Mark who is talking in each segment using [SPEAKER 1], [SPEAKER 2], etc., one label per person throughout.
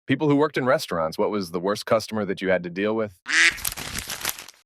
[SPEAKER 1] People who worked in restaurants, what was the worst customer that you had to deal with?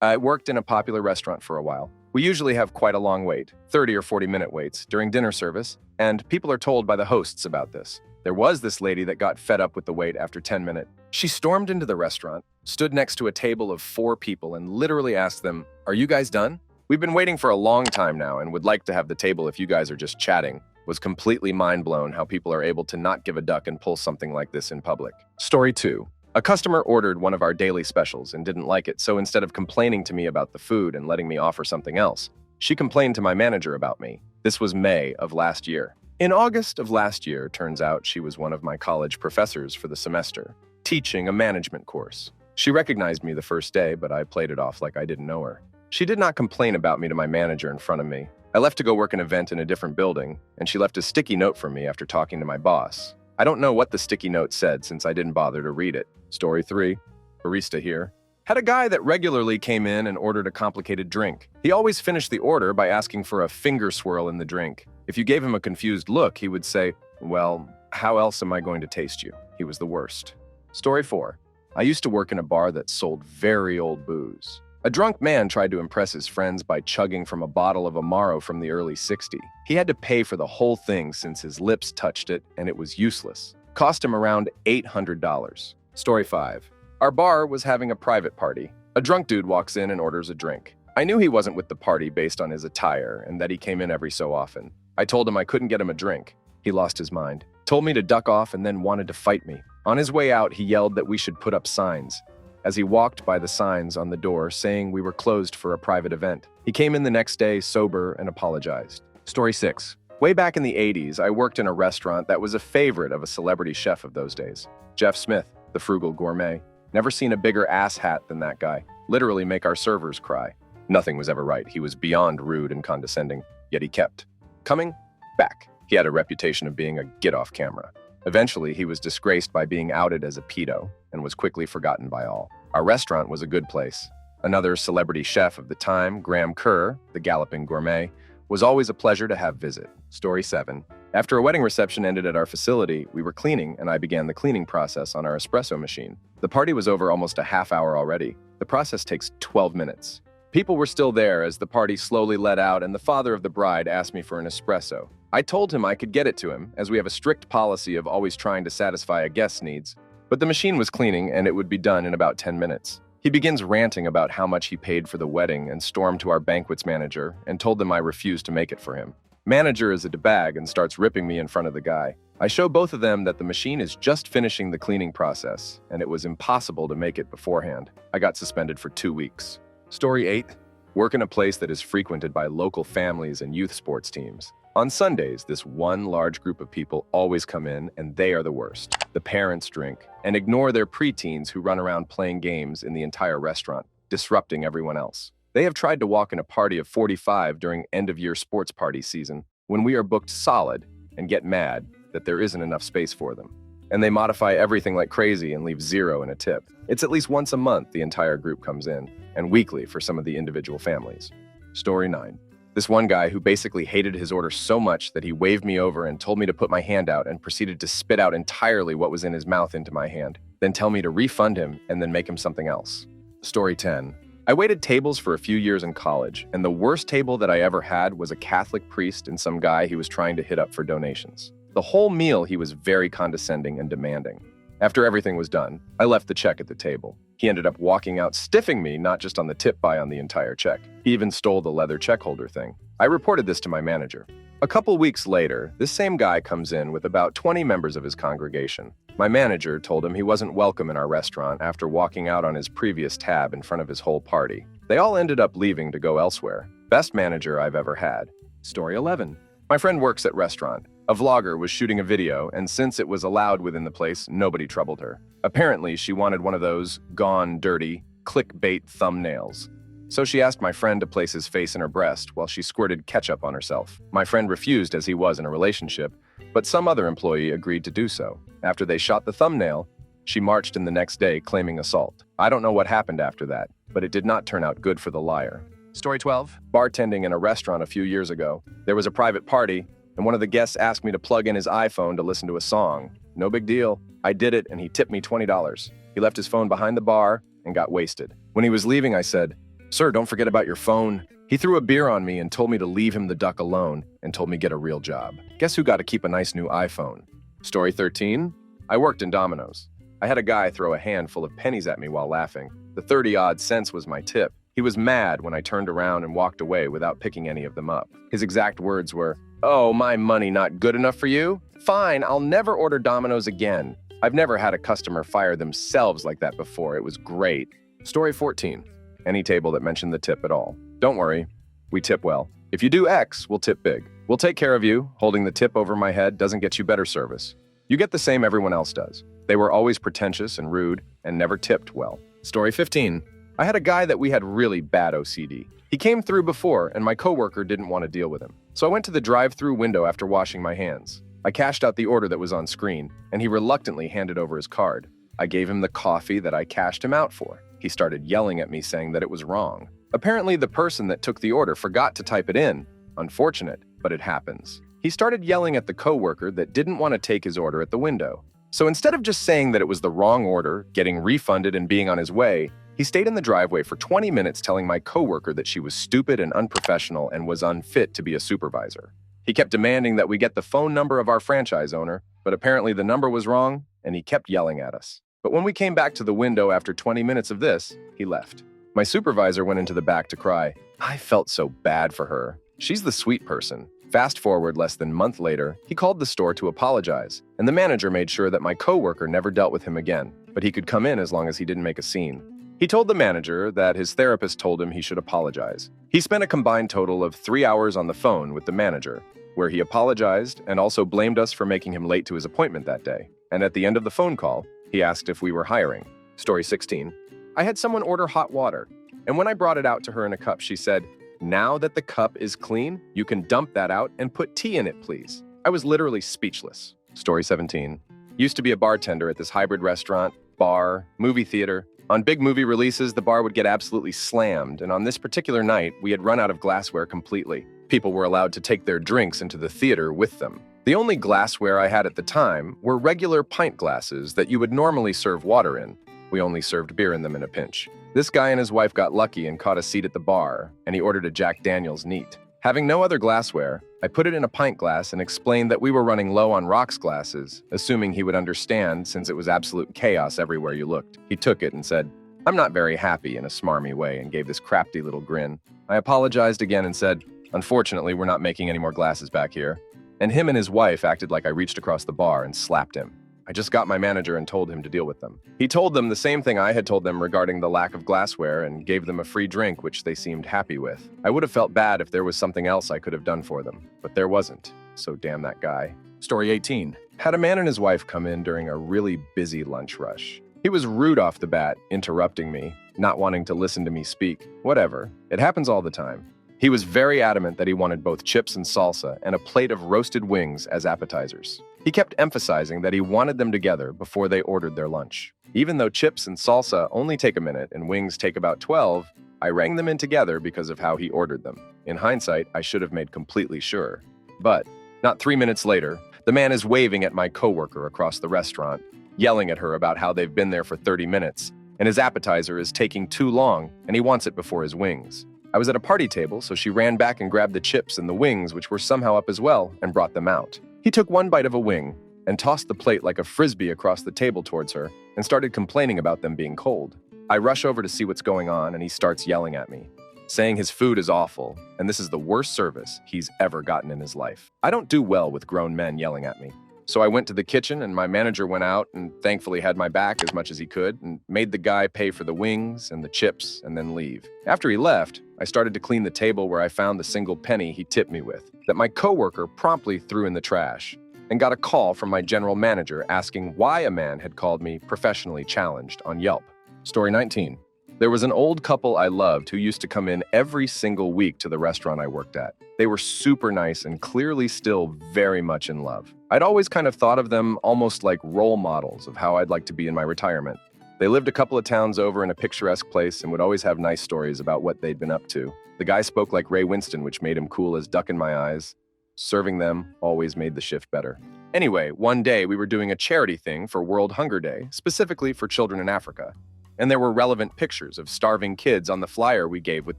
[SPEAKER 1] I worked in a popular restaurant for a while. We usually have quite a long wait, 30 or 40-minute waits, during dinner service, and people are told by the hosts about this. There was this lady that got fed up with the wait after 10 minutes. She stormed into the restaurant, stood next to a table of 4 people, and literally asked them, "Are you guys done? We've been waiting for a long time now and would like to have the table if you guys are just chatting." Was completely mind-blown how people are able to not give a duck and pull something like this in public. Story 2. A customer ordered one of our daily specials and didn't like it, so instead of complaining to me about the food and letting me offer something else, she complained to my manager about me. This was May of last year. In August of last year, turns out she was one of my college professors for the semester, teaching a management course. She recognized me the first day, but I played it off like I didn't know her. She did not complain about me to my manager in front of me. I left to go work an event in a different building, and she left a sticky note for me after talking to my boss. I don't know what the sticky note said since I didn't bother to read it. Story 3. Barista here. Had a guy that regularly came in and ordered a complicated drink. He always finished the order by asking for a finger swirl in the drink. If you gave him a confused look, he would say, "Well, how else am I going to taste you?" He was the worst. Story 4. I used to work in a bar that sold very old booze. A drunk man tried to impress his friends by chugging from a bottle of Amaro from the early '60s. He had to pay for the whole thing since his lips touched it and it was useless. Cost him around $800. Story 5. Our bar was having a private party. A drunk dude walks in and orders a drink. I knew he wasn't with the party based on his attire and that he came in every so often. I told him I couldn't get him a drink. He lost his mind, told me to duck off and then wanted to fight me. On his way out, he yelled that we should put up signs. As he walked by the signs on the door saying we were closed for a private event. He came in the next day sober and apologized. Story 6. Way back in the 80s, I worked in a restaurant that was a favorite of a celebrity chef of those days. Jeff Smith, the frugal gourmet. Never seen a bigger ass hat than that guy. Literally make our servers cry. Nothing was ever right. He was beyond rude and condescending, yet he kept coming back. He had a reputation of being a get-off camera. Eventually, he was disgraced by being outed as a pedo and was quickly forgotten by all. Our restaurant was a good place. Another celebrity chef of the time, Graham Kerr, the galloping gourmet, was always a pleasure to have visit. Story 7. After a wedding reception ended at our facility, we were cleaning and I began the cleaning process on our espresso machine. The party was over almost a half hour already. The process takes 12 minutes. People were still there as the party slowly let out and the father of the bride asked me for an espresso. I told him I could get it to him, as we have a strict policy of always trying to satisfy a guest's needs. But the machine was cleaning and it would be done in about 10 minutes. He begins ranting about how much he paid for the wedding and stormed to our banquets manager and told them I refused to make it for him. Manager is a bag and starts ripping me in front of the guy. I show both of them that the machine is just finishing the cleaning process and it was impossible to make it beforehand. I got suspended for 2 weeks. Story 8. Work in a place that is frequented by local families and youth sports teams. On Sundays, this one large group of people always come in, and they are the worst. The parents drink and ignore their preteens who run around playing games in the entire restaurant, disrupting everyone else. They have tried to walk in a party of 45 during end-of-year sports party season, when we are booked solid, and get mad that there isn't enough space for them. And they modify everything like crazy and leave 0 in a tip. It's at least once a month the entire group comes in, and weekly for some of the individual families. Story 9. This one guy who basically hated his order so much that he waved me over and told me to put my hand out and proceeded to spit out entirely what was in his mouth into my hand, then tell me to refund him and then make him something else. Story 10. I waited tables for a few years in college, and the worst table that I ever had was a Catholic priest and some guy he was trying to hit up for donations. The whole meal he was very condescending and demanding. After everything was done, I left the check at the table. He ended up walking out stiffing me, not just on the tip buy on the entire check. He even stole the leather check holder thing. I reported this to my manager. A couple weeks later, this same guy comes in with about 20 members of his congregation. My manager told him he wasn't welcome in our restaurant after walking out on his previous tab in front of his whole party. They all ended up leaving to go elsewhere. Best manager I've ever had. Story 11. My friend works at restaurant. A vlogger was shooting a video, and since it was allowed within the place, nobody troubled her. Apparently, she wanted one of those gone dirty, clickbait thumbnails. So she asked my friend to place his face in her breast while she squirted ketchup on herself. My friend refused as he was in a relationship, but some other employee agreed to do so. After they shot the thumbnail, she marched in the next day claiming assault. I don't know what happened after that, but it did not turn out good for the liar. Story 12. Bartending in a restaurant a few years ago. There was a private party, and one of the guests asked me to plug in his iPhone to listen to a song. no big deal. I did it, and he tipped me $20. He left his phone behind the bar and got wasted. When he was leaving, I said, "Sir, don't forget about your phone." He threw a beer on me and told me to leave him the duck alone and told me get a real job. Guess who got to keep a nice new iPhone? Story 13. I worked in Domino's. I had a guy throw a handful of pennies at me while laughing. The 30-odd cents was my tip. He was mad when I turned around and walked away without picking any of them up. His exact words were, "Oh, my money not good enough for you? Fine, I'll never order Domino's again." I've never had a customer fire themselves like that before. It was great. Story 14. Any table that mentioned the tip at all. Don't worry, we tip well. If you do X, we'll tip big. We'll take care of you. Holding the tip over my head doesn't get you better service. You get the same everyone else does. They were always pretentious and rude and never tipped well. Story 15. I had a guy that we had really bad OCD. He came through before, and my coworker didn't want to deal with him. So I went to the drive-through window after washing my hands. I cashed out the order that was on screen, and he reluctantly handed over his card. I gave him the coffee that I cashed him out for. He started yelling at me saying that it was wrong. Apparently, the person that took the order forgot to type it in. Unfortunate, but it happens. He started yelling at the coworker that didn't want to take his order at the window. So instead of just saying that it was the wrong order, getting refunded, and being on his way, he stayed in the driveway for 20 minutes telling my coworker that she was stupid and unprofessional and was unfit to be a supervisor. He kept demanding that we get the phone number of our franchise owner, but apparently the number was wrong, and he kept yelling at us. But when we came back to the window after 20 minutes of this, he left. My supervisor went into the back to cry. I felt so bad for her. She's the sweet person. Fast forward less than a month later, he called the store to apologize, and the manager made sure that my coworker never dealt with him again, but he could come in as long as he didn't make a scene. He told the manager that his therapist told him he should apologize. He spent a combined total of 3 hours on the phone with the manager, where he apologized and also blamed us for making him late to his appointment that day. And at the end of the phone call, he asked if we were hiring. Story 16. I had someone order hot water, and when I brought it out to her in a cup, she said, "Now that the cup is clean, you can dump that out and put tea in it, please." I was literally speechless. Story 17. Used to be a bartender at this hybrid restaurant, bar, movie theater. On big movie releases, the bar would get absolutely slammed, and on this particular night, we had run out of glassware completely. People were allowed to take their drinks into the theater with them. The only glassware I had at the time were regular pint glasses that you would normally serve water in. We only served beer in them in a pinch. This guy and his wife got lucky and caught a seat at the bar, and he ordered a Jack Daniels neat. Having no other glassware, I put it in a pint glass and explained that we were running low on rocks glasses, assuming he would understand since it was absolute chaos everywhere you looked. He took it and said, "I'm not very happy," in a smarmy way, and gave this crafty little grin. I apologized again and said, "Unfortunately, we're not making any more glasses back here." And him and his wife acted like I reached across the bar and slapped him. I just got my manager and told him to deal with them. He told them the same thing I had told them regarding the lack of glassware and gave them a free drink, which they seemed happy with. I would have felt bad if there was something else I could have done for them, but there wasn't, so damn that guy. Story 18. Had a man and his wife come in during a really busy lunch rush. He was rude off the bat, interrupting me, not wanting to listen to me speak. Whatever. It happens all the time. He was very adamant that he wanted both chips and salsa and a plate of roasted wings as appetizers. He kept emphasizing that he wanted them together before they ordered their lunch. Even though chips and salsa only take a minute and wings take about 12, I rang them in together because of how he ordered them. In hindsight, I should have made completely sure. But not 3 minutes later, the man is waving at my coworker across the restaurant, yelling at her about how they've been there for 30 minutes, and his appetizer is taking too long, and he wants it before his wings. I was at a party table, so she ran back and grabbed the chips and the wings, which were somehow up as well, and brought them out. He took one bite of a wing and tossed the plate like a frisbee across the table towards her and started complaining about them being cold. I rush over to see what's going on, and he starts yelling at me, saying his food is awful, and this is the worst service he's ever gotten in his life. I don't do well with grown men yelling at me. So I went to the kitchen, and my manager went out and thankfully had my back as much as he could and made the guy pay for the wings and the chips and then leave. After he left, I started to clean the table where I found the single penny he tipped me with that my coworker promptly threw in the trash, and got a call from my general manager asking why a man had called me professionally challenged on Yelp. Story 19. There was an old couple I loved who used to come in every single week to the restaurant I worked at. They were super nice and clearly still very much in love. I'd always kind of thought of them almost like role models of how I'd like to be in my retirement. They lived a couple of towns over in a picturesque place and would always have nice stories about what they'd been up to. The guy spoke like Ray Winston, which made him cool as duck in my eyes. Serving them always made the shift better. Anyway, one day we were doing a charity thing for World Hunger Day, specifically for children in Africa, and there were relevant pictures of starving kids on the flyer we gave with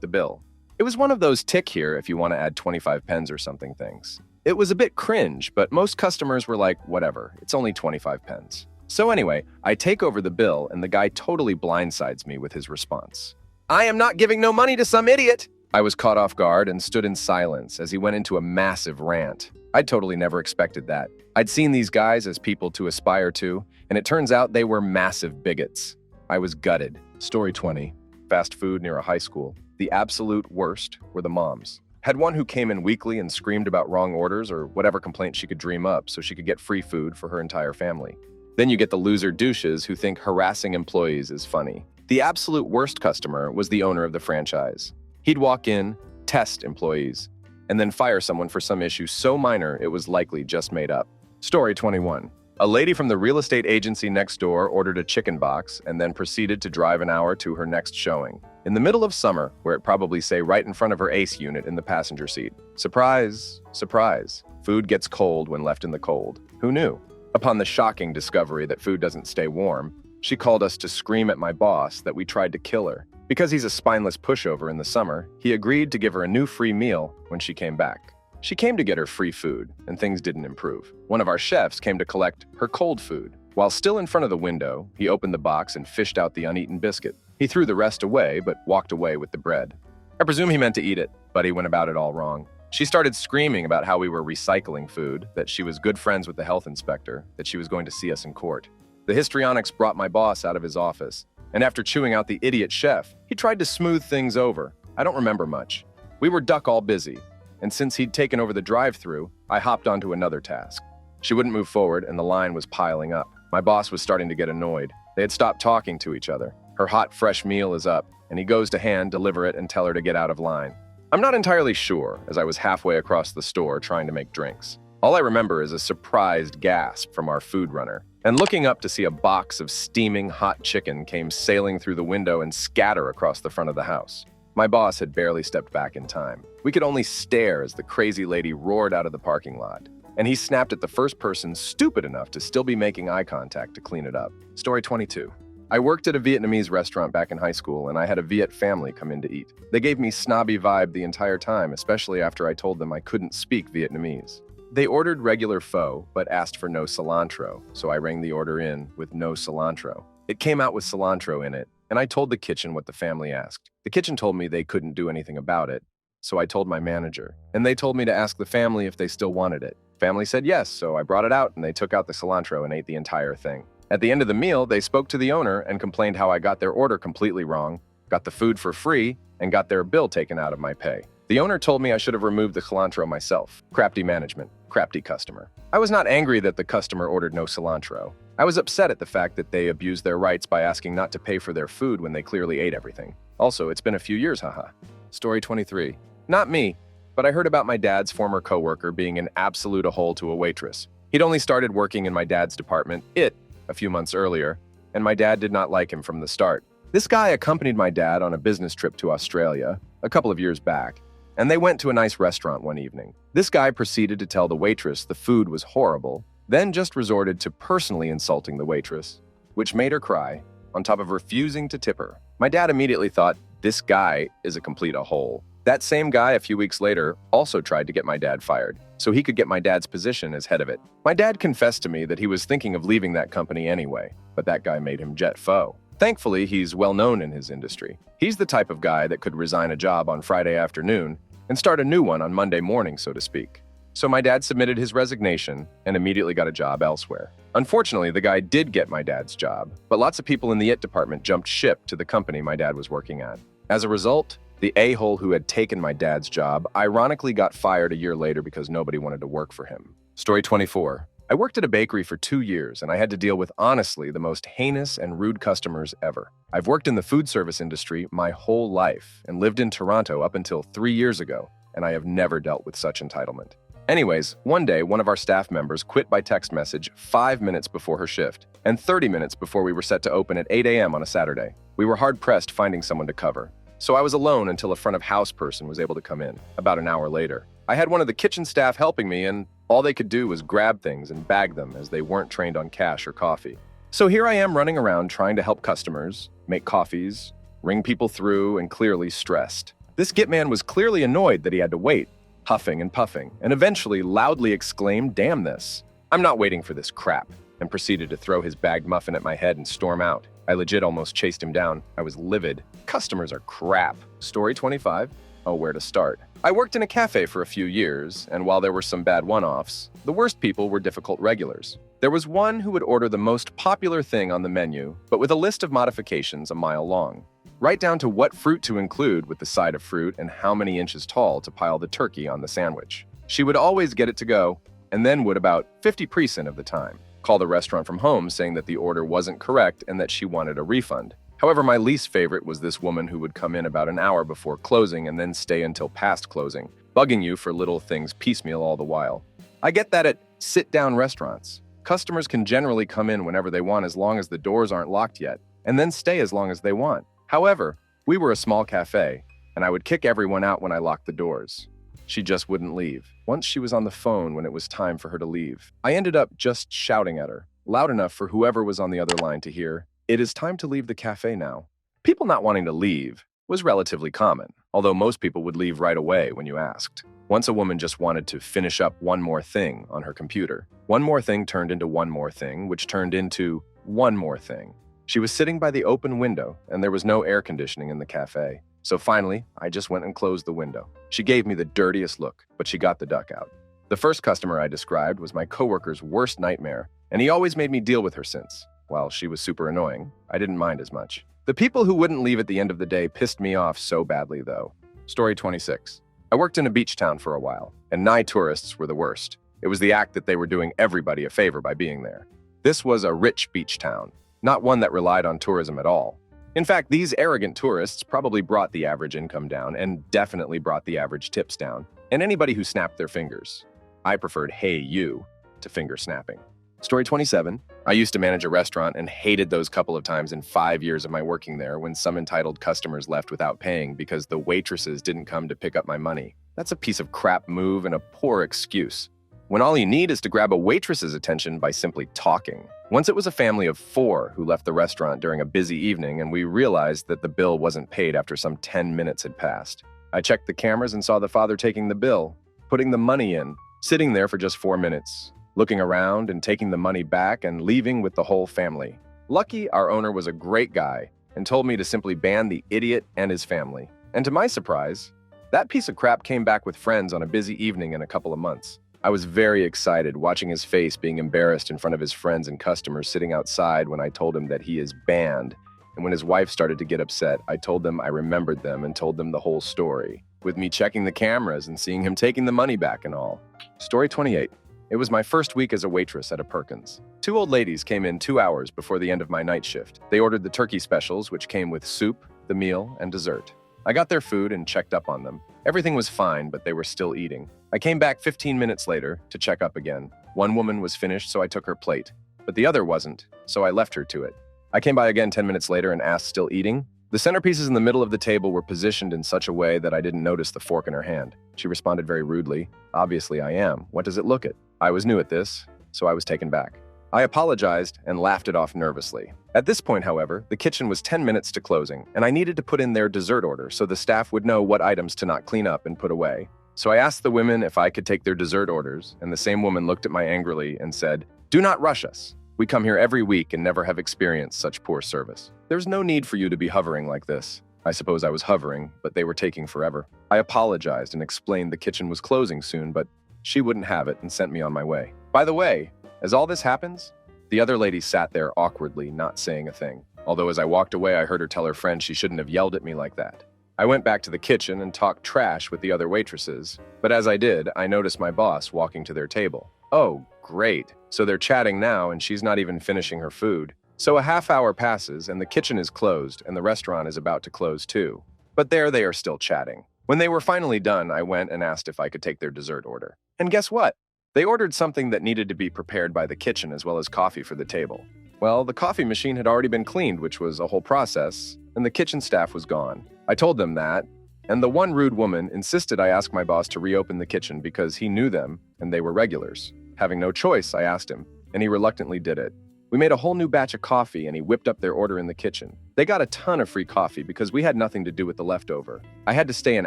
[SPEAKER 1] the bill. It was one of those tick here if you want to add 25 pence or something things. It was a bit cringe, but most customers were like, whatever, it's only 25 pence. So anyway, I take over the bill and the guy totally blindsides me with his response. I am not giving no money to some idiot. I was caught off guard and stood in silence as he went into a massive rant. I'd totally never expected that. I'd seen these guys as people to aspire to, and it turns out they were massive bigots. I was gutted. Story 20. Fast food near a high school. The absolute worst were the moms. Had one who came in weekly and screamed about wrong orders or whatever complaint she could dream up so she could get free food for her entire family. Then you get the loser douches who think harassing employees is funny. The absolute worst customer was the owner of the franchise. He'd walk in, test employees, and then fire someone for some issue so minor it was likely just made up. Story 21. A lady from the real estate agency next door ordered a chicken box and then proceeded to drive an hour to her next showing. In the middle of summer, where it probably say right in front of her ace unit in the passenger seat. Surprise, surprise. Food gets cold when left in the cold. Who knew? Upon the shocking discovery that food doesn't stay warm, she called us to scream at my boss that we tried to kill her. Because he's a spineless pushover in the summer, he agreed to give her a new free meal when she came back. She came to get her free food, and things didn't improve. One of our chefs came to collect her cold food. While still in front of the window, he opened the box and fished out the uneaten biscuit. He threw the rest away, but walked away with the bread. I presume he meant to eat it, but he went about it all wrong. She started screaming about how we were recycling food, that she was good friends with the health inspector, that she was going to see us in court. The histrionics brought my boss out of his office, and after chewing out the idiot chef, he tried to smooth things over. I don't remember much. We were duck all busy, and since he'd taken over the drive-thru, I hopped onto another task. She wouldn't move forward, and the line was piling up. My boss was starting to get annoyed. They had stopped talking to each other. Her hot, fresh meal is up, and he goes to hand deliver it and tell her to get out of line. I'm not entirely sure, as I was halfway across the store trying to make drinks. All I remember is a surprised gasp from our food runner, and looking up to see a box of steaming hot chicken came sailing through the window and scatter across the front of the house. My boss had barely stepped back in time. We could only stare as the crazy lady roared out of the parking lot, and he snapped at the first person stupid enough to still be making eye contact to clean it up. Story 22. I worked at a Vietnamese restaurant back in high school, and I had a Viet family come in to eat. They gave me snobby vibe the entire time, especially after I told them I couldn't speak Vietnamese. They ordered regular pho, but asked for no cilantro, so I rang the order in with no cilantro. It came out with cilantro in it, and I told the kitchen what the family asked. The kitchen told me they couldn't do anything about it, so I told my manager, and they told me to ask the family if they still wanted it. Family said yes, so I brought it out, and they took out the cilantro and ate the entire thing. At the end of the meal, they spoke to the owner and complained how I got their order completely wrong, got the food for free, and got their bill taken out of my pay. The owner told me I should have removed the cilantro myself. Crafty management, crafty customer. I was not angry that the customer ordered no cilantro. I was upset at the fact that they abused their rights by asking not to pay for their food when they clearly ate everything. Also, it's been a few years, haha. Story 23. Not me, but I heard about my dad's former coworker being an absolute a-hole to a waitress. He'd only started working in my dad's department, a few months earlier, and my dad did not like him from the start. This guy accompanied my dad on a business trip to Australia a couple of years back, and they went to a nice restaurant one evening. This guy proceeded to tell the waitress the food was horrible, then just resorted to personally insulting the waitress, which made her cry, on top of refusing to tip her. My dad immediately thought, this guy is a complete a-hole. That same guy a few weeks later also tried to get my dad fired, so he could get my dad's position as head of it. My dad confessed to me that he was thinking of leaving that company anyway, but that guy made him jet foe. Thankfully, he's well known in his industry. He's the type of guy that could resign a job on Friday afternoon and start a new one on Monday morning, so to speak. So my dad submitted his resignation and immediately got a job elsewhere. Unfortunately, the guy did get my dad's job, but lots of people in the IT department jumped ship to the company my dad was working at. As a result, the a-hole who had taken my dad's job ironically got fired a year later because nobody wanted to work for him. Story 24. I worked at a bakery for 2 years, and I had to deal with, honestly, the most heinous and rude customers ever. I've worked in the food service industry my whole life and lived in Toronto up until 3 years ago, and I have never dealt with such entitlement. Anyways, one day, one of our staff members quit by text message 5 minutes before her shift and 30 minutes before we were set to open at 8 a.m. on a Saturday. We were hard-pressed finding someone to cover, so I was alone until a front-of-house person was able to come in, about an hour later. I had one of the kitchen staff helping me, and All they could do was grab things and bag them as they weren't trained on cash or coffee. So here I am running around trying to help customers, make coffees, ring people through, and clearly stressed. This Git man was clearly annoyed that he had to wait, huffing and puffing, and eventually loudly exclaimed, "Damn this. I'm not waiting for this crap," and proceeded to throw his bagged muffin at my head and storm out. I legit almost chased him down. I was livid. Customers are crap. Story 25. Oh, where to start? I worked in a cafe for a few years, and while there were some bad one-offs, the worst people were difficult regulars. There was one who would order the most popular thing on the menu, but with a list of modifications a mile long. Right down to what fruit to include with the side of fruit and how many inches tall to pile the turkey on the sandwich. She would always get it to go, and then would about 50% of the time call the restaurant from home saying that the order wasn't correct and that she wanted a refund. However, my least favorite was this woman who would come in about an hour before closing and then stay until past closing, bugging you for little things piecemeal all the while. I get that at sit-down restaurants. Customers can generally come in whenever they want as long as the doors aren't locked yet, and then stay as long as they want. However, we were a small cafe, and I would kick everyone out when I locked the doors. She just wouldn't leave. Once she was on the phone when it was time for her to leave. I ended up just shouting at her, loud enough for whoever was on the other line to hear, "It is time to leave the cafe now." People not wanting to leave was relatively common, although most people would leave right away when you asked. Once a woman just wanted to finish up one more thing on her computer. One more thing turned into one more thing, which turned into one more thing. She was sitting by the open window, and there was no air conditioning in the cafe. So finally, I just went and closed the window. She gave me the dirtiest look, but she got the duck out. The first customer I described was my coworker's worst nightmare, and he always made me deal with her since. While she was super annoying, I didn't mind as much. The people who wouldn't leave at the end of the day pissed me off so badly, though. Story 26. I worked in a beach town for a while, and nigh tourists were the worst. It was the act that they were doing everybody a favor by being there. This was a rich beach town, not one that relied on tourism at all. In fact, these arrogant tourists probably brought the average income down and definitely brought the average tips down, and anybody who snapped their fingers. I preferred "hey you" to finger snapping. Story 27. I used to manage a restaurant and hated those couple of times in 5 years of my working there when some entitled customers left without paying because the waitresses didn't come to pick up my money. That's a piece of crap move and a poor excuse, when all you need is to grab a waitress's attention by simply talking. Once it was a family of 4 who left the restaurant during a busy evening, and we realized that the bill wasn't paid after some 10 minutes had passed. I checked the cameras and saw the father taking the bill, putting the money in, sitting there for just 4 minutes, looking around and taking the money back and leaving with the whole family. Lucky our owner was a great guy and told me to simply ban the idiot and his family. And to my surprise, that piece of crap came back with friends on a busy evening in a couple of months. I was very excited watching his face being embarrassed in front of his friends and customers sitting outside when I told him that he is banned. And when his wife started to get upset, I told them I remembered them and told them the whole story, with me checking the cameras and seeing him taking the money back and all. Story 28. It was my first week as a waitress at a Perkins. 2 old ladies came in 2 hours before the end of my night shift. They ordered the turkey specials, which came with soup, the meal, and dessert. I got their food and checked up on them. Everything was fine, but they were still eating. I came back 15 minutes later to check up again. One woman was finished, so I took her plate, but the other wasn't, so I left her to it. I came by again 10 minutes later and asked, still eating? The centerpieces in the middle of the table were positioned in such a way that I didn't notice the fork in her hand. She responded very rudely, "Obviously I am. What does it look at?" I was new at this, so I was taken back. I apologized and laughed it off nervously. At this point, however, the kitchen was 10 minutes to closing, and I needed to put in their dessert order so the staff would know what items to not clean up and put away. So I asked the women if I could take their dessert orders, and the same woman looked at me angrily and said, "Do not rush us. We come here every week and never have experienced such poor service. There's no need for you to be hovering like this." I suppose I was hovering, but they were taking forever. I apologized and explained the kitchen was closing soon, but she wouldn't have it and sent me on my way. By the way, as all this happens, the other lady sat there awkwardly, not saying a thing. Although as I walked away, I heard her tell her friend she shouldn't have yelled at me like that. I went back to the kitchen and talked trash with the other waitresses, but as I did, I noticed my boss walking to their table. Oh, great. So they're chatting now and she's not even finishing her food. So a half hour passes and the kitchen is closed and the restaurant is about to close too. But there they are still chatting. When they were finally done, I went and asked if I could take their dessert order. And guess what? They ordered something that needed to be prepared by the kitchen as well as coffee for the table. Well, the coffee machine had already been cleaned, which was a whole process, and the kitchen staff was gone. I told them that, And the one rude woman insisted I ask my boss to reopen the kitchen because he knew them and they were regulars. Having no choice, I asked him, and he reluctantly did it. We made a whole new batch of coffee and he whipped up their order in the kitchen. They got a ton of free coffee because we had nothing to do with the leftover. I had to stay an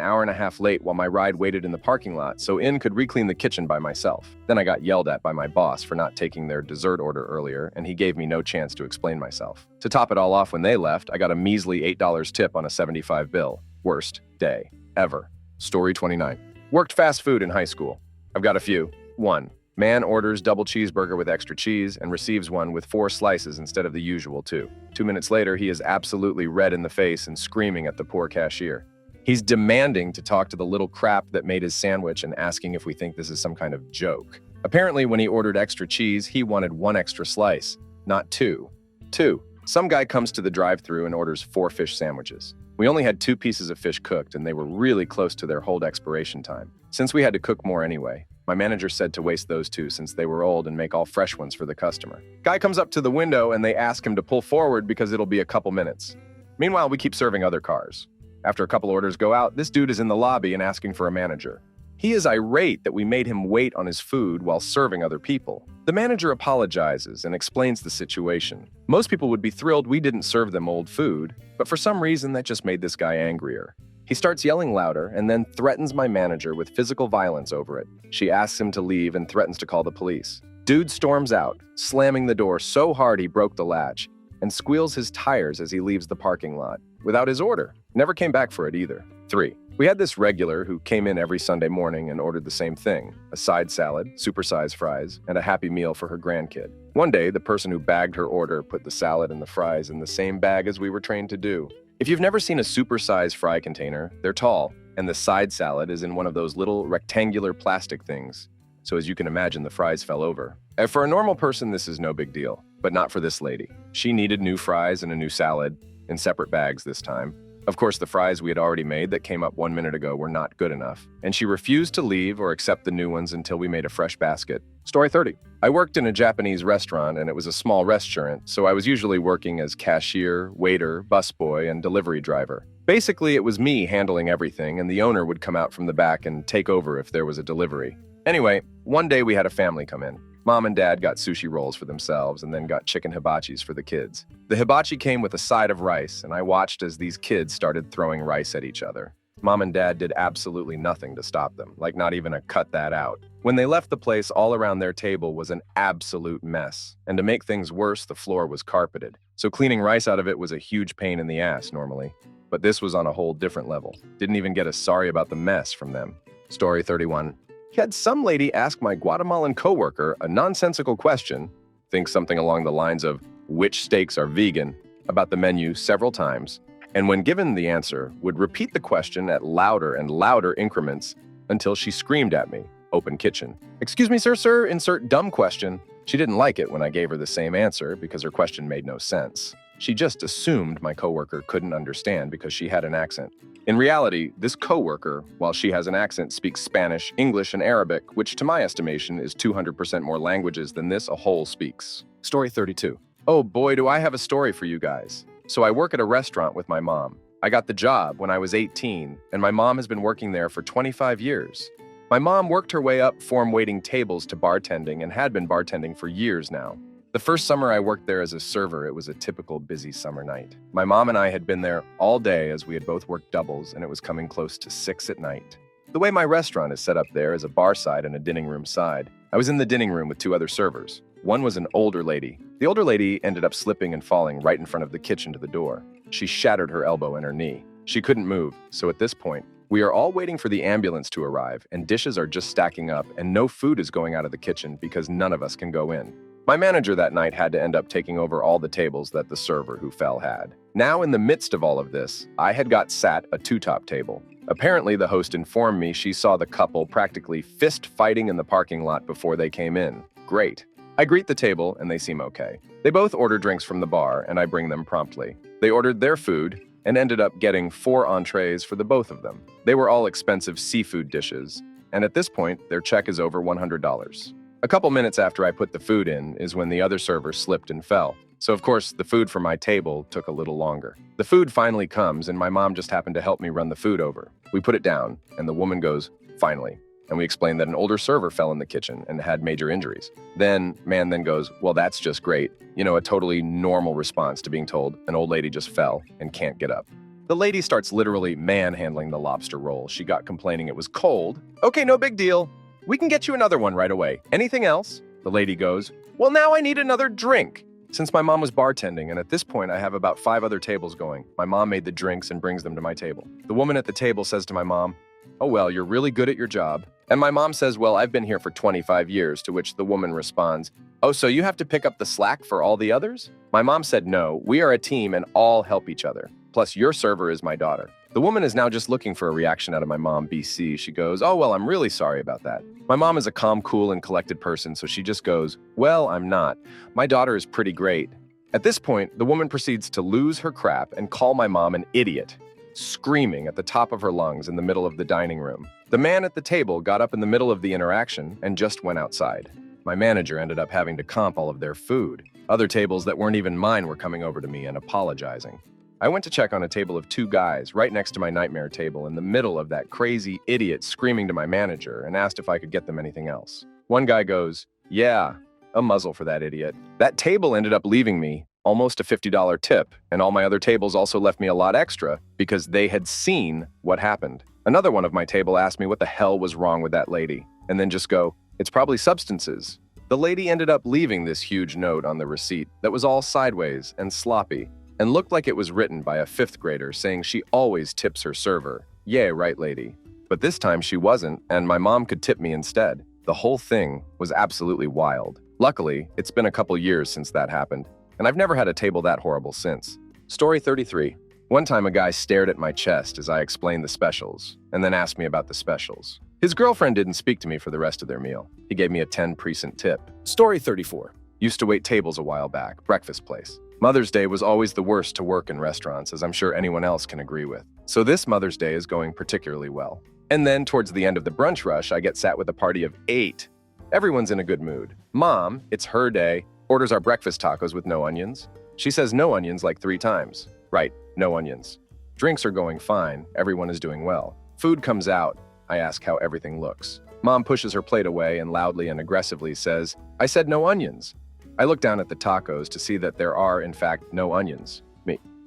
[SPEAKER 1] hour and a half late while my ride waited in the parking lot so In could re-clean the kitchen by myself. Then I got yelled at by my boss for not taking their dessert order earlier, and he gave me no chance to explain myself. To top it all off, when they left, I got a measly $8 tip on a $75 bill. Worst day ever. Story 29. Worked fast food in high school. I've got a few. 1. Man orders double cheeseburger with extra cheese and receives one with 4 slices instead of the usual 2. 2 minutes later, he is absolutely red in the face and screaming at the poor cashier. He's demanding to talk to the little crap that made his sandwich and asking if we think this is some kind of joke. Apparently, when he ordered extra cheese, he wanted 1 extra slice, not 2. 2. Some guy comes to the drive-thru and orders 4 fish sandwiches. We only had 2 pieces of fish cooked, and they were really close to their hold expiration time. Since we had to cook more anyway, my manager said to waste those 2 since they were old and make all fresh ones for the customer. Guy comes up to the window and they ask him to pull forward because it'll be a couple minutes. Meanwhile, we keep serving other cars. After a couple orders go out, this dude is in the lobby and asking for a manager. He is irate that we made him wait on his food while serving other people. The manager apologizes and explains the situation. Most people would be thrilled we didn't serve them old food, but for some reason that just made this guy angrier. He starts yelling louder and then threatens my manager with physical violence over it. She asks him to leave and threatens to call the police. Dude storms out, slamming the door so hard he broke the latch, and squeals his tires as he leaves the parking lot, without his order. Never came back for it either. 3. We had this regular who came in every Sunday morning and ordered the same thing: a side salad, supersized fries, and a Happy Meal for her grandkid. One day, the person who bagged her order put the salad and the fries in the same bag as we were trained to do. If you've never seen a supersized fry container, they're tall, and the side salad is in one of those little rectangular plastic things. So as you can imagine, the fries fell over. And for a normal person, this is no big deal, but not for this lady. She needed new fries and a new salad, in separate bags this time. Of course, the fries we had already made that came up 1 minute ago were not good enough, and she refused to leave or accept the new ones until we made a fresh basket. Story 30. I worked in a Japanese restaurant, and it was a small restaurant, so I was usually working as cashier, waiter, busboy, and delivery driver. Basically, it was me handling everything, and the owner would come out from the back and take over if there was a delivery. Anyway, one day we had a family come in. Mom and Dad got sushi rolls for themselves and then got chicken hibachis for the kids. The hibachi came with a side of rice, and I watched as these kids started throwing rice at each other. Mom and Dad did absolutely nothing to stop them, like not even a cut that out. When they left the place, all around their table was an absolute mess. And to make things worse, the floor was carpeted. So cleaning rice out of it was a huge pain in the ass normally. But this was on a whole different level. Didn't even get a sorry about the mess from them. Story 31. Had some lady ask my Guatemalan coworker a nonsensical question, think something along the lines of which steaks are vegan, about the menu several times, and when given the answer, would repeat the question at louder and louder increments until she screamed at me, open kitchen. Excuse me, sir, insert dumb question. She didn't like it when I gave her the same answer because her question made no sense. She just assumed my coworker couldn't understand because she had an accent. In reality, this coworker, while she has an accent, speaks Spanish, English, and Arabic, which to my estimation is 200% more languages than this a whole speaks. Story 32. Oh boy, do I have a story for you guys. So I work at a restaurant with my mom. I got the job when I was 18, and my mom has been working there for 25 years. My mom worked her way up from waiting tables to bartending and had been bartending for years now. The first summer I worked there as a server, it was a typical busy summer night. My mom and I had been there all day as we had both worked doubles, and it was coming close to 6 at night. The way my restaurant is set up there is a bar side and a dining room side. I was in the dining room with 2 other servers. One was an older lady. The older lady ended up slipping and falling right in front of the kitchen to the door. She shattered her elbow and her knee. She couldn't move, so at this point, we are all waiting for the ambulance to arrive, and dishes are just stacking up, and no food is going out of the kitchen because none of us can go in. My manager that night had to end up taking over all the tables that the server who fell had. Now, in the midst of all of this, I had got sat a 2-top table. Apparently, the host informed me she saw the couple practically fist fighting in the parking lot before they came in. Great. I greet the table, and they seem okay. They both order drinks from the bar, and I bring them promptly. They ordered their food and ended up getting 4 entrees for the both of them. They were all expensive seafood dishes, and at this point, their check is over $100. A couple minutes after I put the food in is when the other server slipped and fell. So of course, the food for my table took a little longer. The food finally comes, and my mom just happened to help me run the food over. We put it down, and the woman goes, "Finally." And we explain that an older server fell in the kitchen and had major injuries. Man then goes, "Well, that's just great." You know, a totally normal response to being told an old lady just fell and can't get up. The lady starts literally manhandling the lobster roll. She got complaining it was cold. "Okay, no big deal. We can get you another one right away. Anything else?" The lady goes, "Well, now I need another drink." Since my mom was bartending, and at this point I have about 5 other tables going, my mom made the drinks and brings them to my table. The woman at the table says to my mom, "Oh, well, you're really good at your job." And my mom says, "Well, I've been here for 25 years, to which the woman responds, "Oh, so you have to pick up the slack for all the others?" My mom said, "No, we are a team and all help each other. Plus, your server is my daughter." The woman is now just looking for a reaction out of my mom, BC. She goes, "Oh, well, I'm really sorry about that." My mom is a calm, cool, and collected person, so she just goes, "Well, I'm not. My daughter is pretty great." At this point, the woman proceeds to lose her crap and call my mom an idiot, screaming at the top of her lungs in the middle of the dining room. The man at the table got up in the middle of the interaction and just went outside. My manager ended up having to comp all of their food. Other tables that weren't even mine were coming over to me and apologizing. I went to check on a table of 2 guys right next to my nightmare table in the middle of that crazy idiot screaming to my manager and asked if I could get them anything else. One guy goes, "Yeah, a muzzle for that idiot." That table ended up leaving me almost a $50 tip, and all my other tables also left me a lot extra because they had seen what happened. Another one of my table asked me what the hell was wrong with that lady, and then just go, "It's probably substances." The lady ended up leaving this huge note on the receipt that was all sideways and sloppy, and looked like it was written by a 5th grader saying she always tips her server. Yeah, right, lady. But this time she wasn't, and my mom could tip me instead. The whole thing was absolutely wild. Luckily, it's been a couple years since that happened, and I've never had a table that horrible since. Story 33. One time a guy stared at my chest as I explained the specials, and then asked me about the specials. His girlfriend didn't speak to me for the rest of their meal. He gave me a 10% tip. Story 34. Used to wait tables a while back, breakfast place. Mother's Day was always the worst to work in restaurants, as I'm sure anyone else can agree with. So this Mother's Day is going particularly well. And then towards the end of the brunch rush, I get sat with a party of 8. Everyone's in a good mood. Mom, it's her day, orders our breakfast tacos with no onions. She says no onions like 3 times. Right, no onions. Drinks are going fine. Everyone is doing well. Food comes out. I ask how everything looks. Mom pushes her plate away and loudly and aggressively says, "I said no onions." I look down at the tacos to see that there are, in fact, no onions.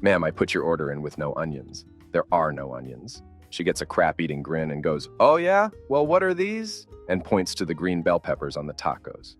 [SPEAKER 1] "Ma'am, I put your order in with no onions. There are no onions." She gets a crap-eating grin and goes, "Oh yeah? Well, what are these?" and points to the green bell peppers on the tacos.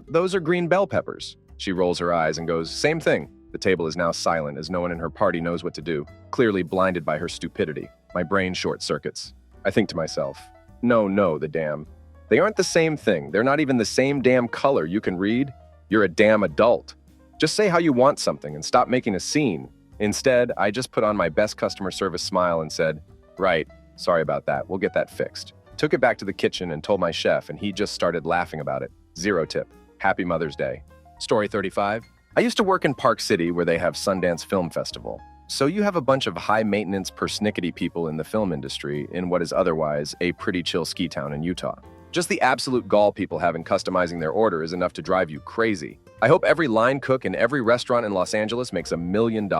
[SPEAKER 1] Those are green bell peppers." She rolls her eyes and goes, "Same thing." The table is now silent as no one in her party knows what to do, clearly blinded by her stupidity. My brain short-circuits. I think to myself, no, the damn. They aren't the same thing. They're not even the same damn color you can read. You're a damn adult. Just say how you want something and stop making a scene. Instead, I just put on my best customer service smile and said, "Right, sorry about that. We'll get that fixed." Took it back to the kitchen and told my chef, and he just started laughing about it. 0 tip. Happy Mother's Day. Story 35. I used to work in Park City where they have Sundance Film Festival. So you have a bunch of high-maintenance persnickety people in the film industry in what is otherwise a pretty chill ski town in Utah. Just the absolute gall people have in customizing their order is enough to drive you crazy. I hope every line cook in every restaurant in Los Angeles makes $1 million.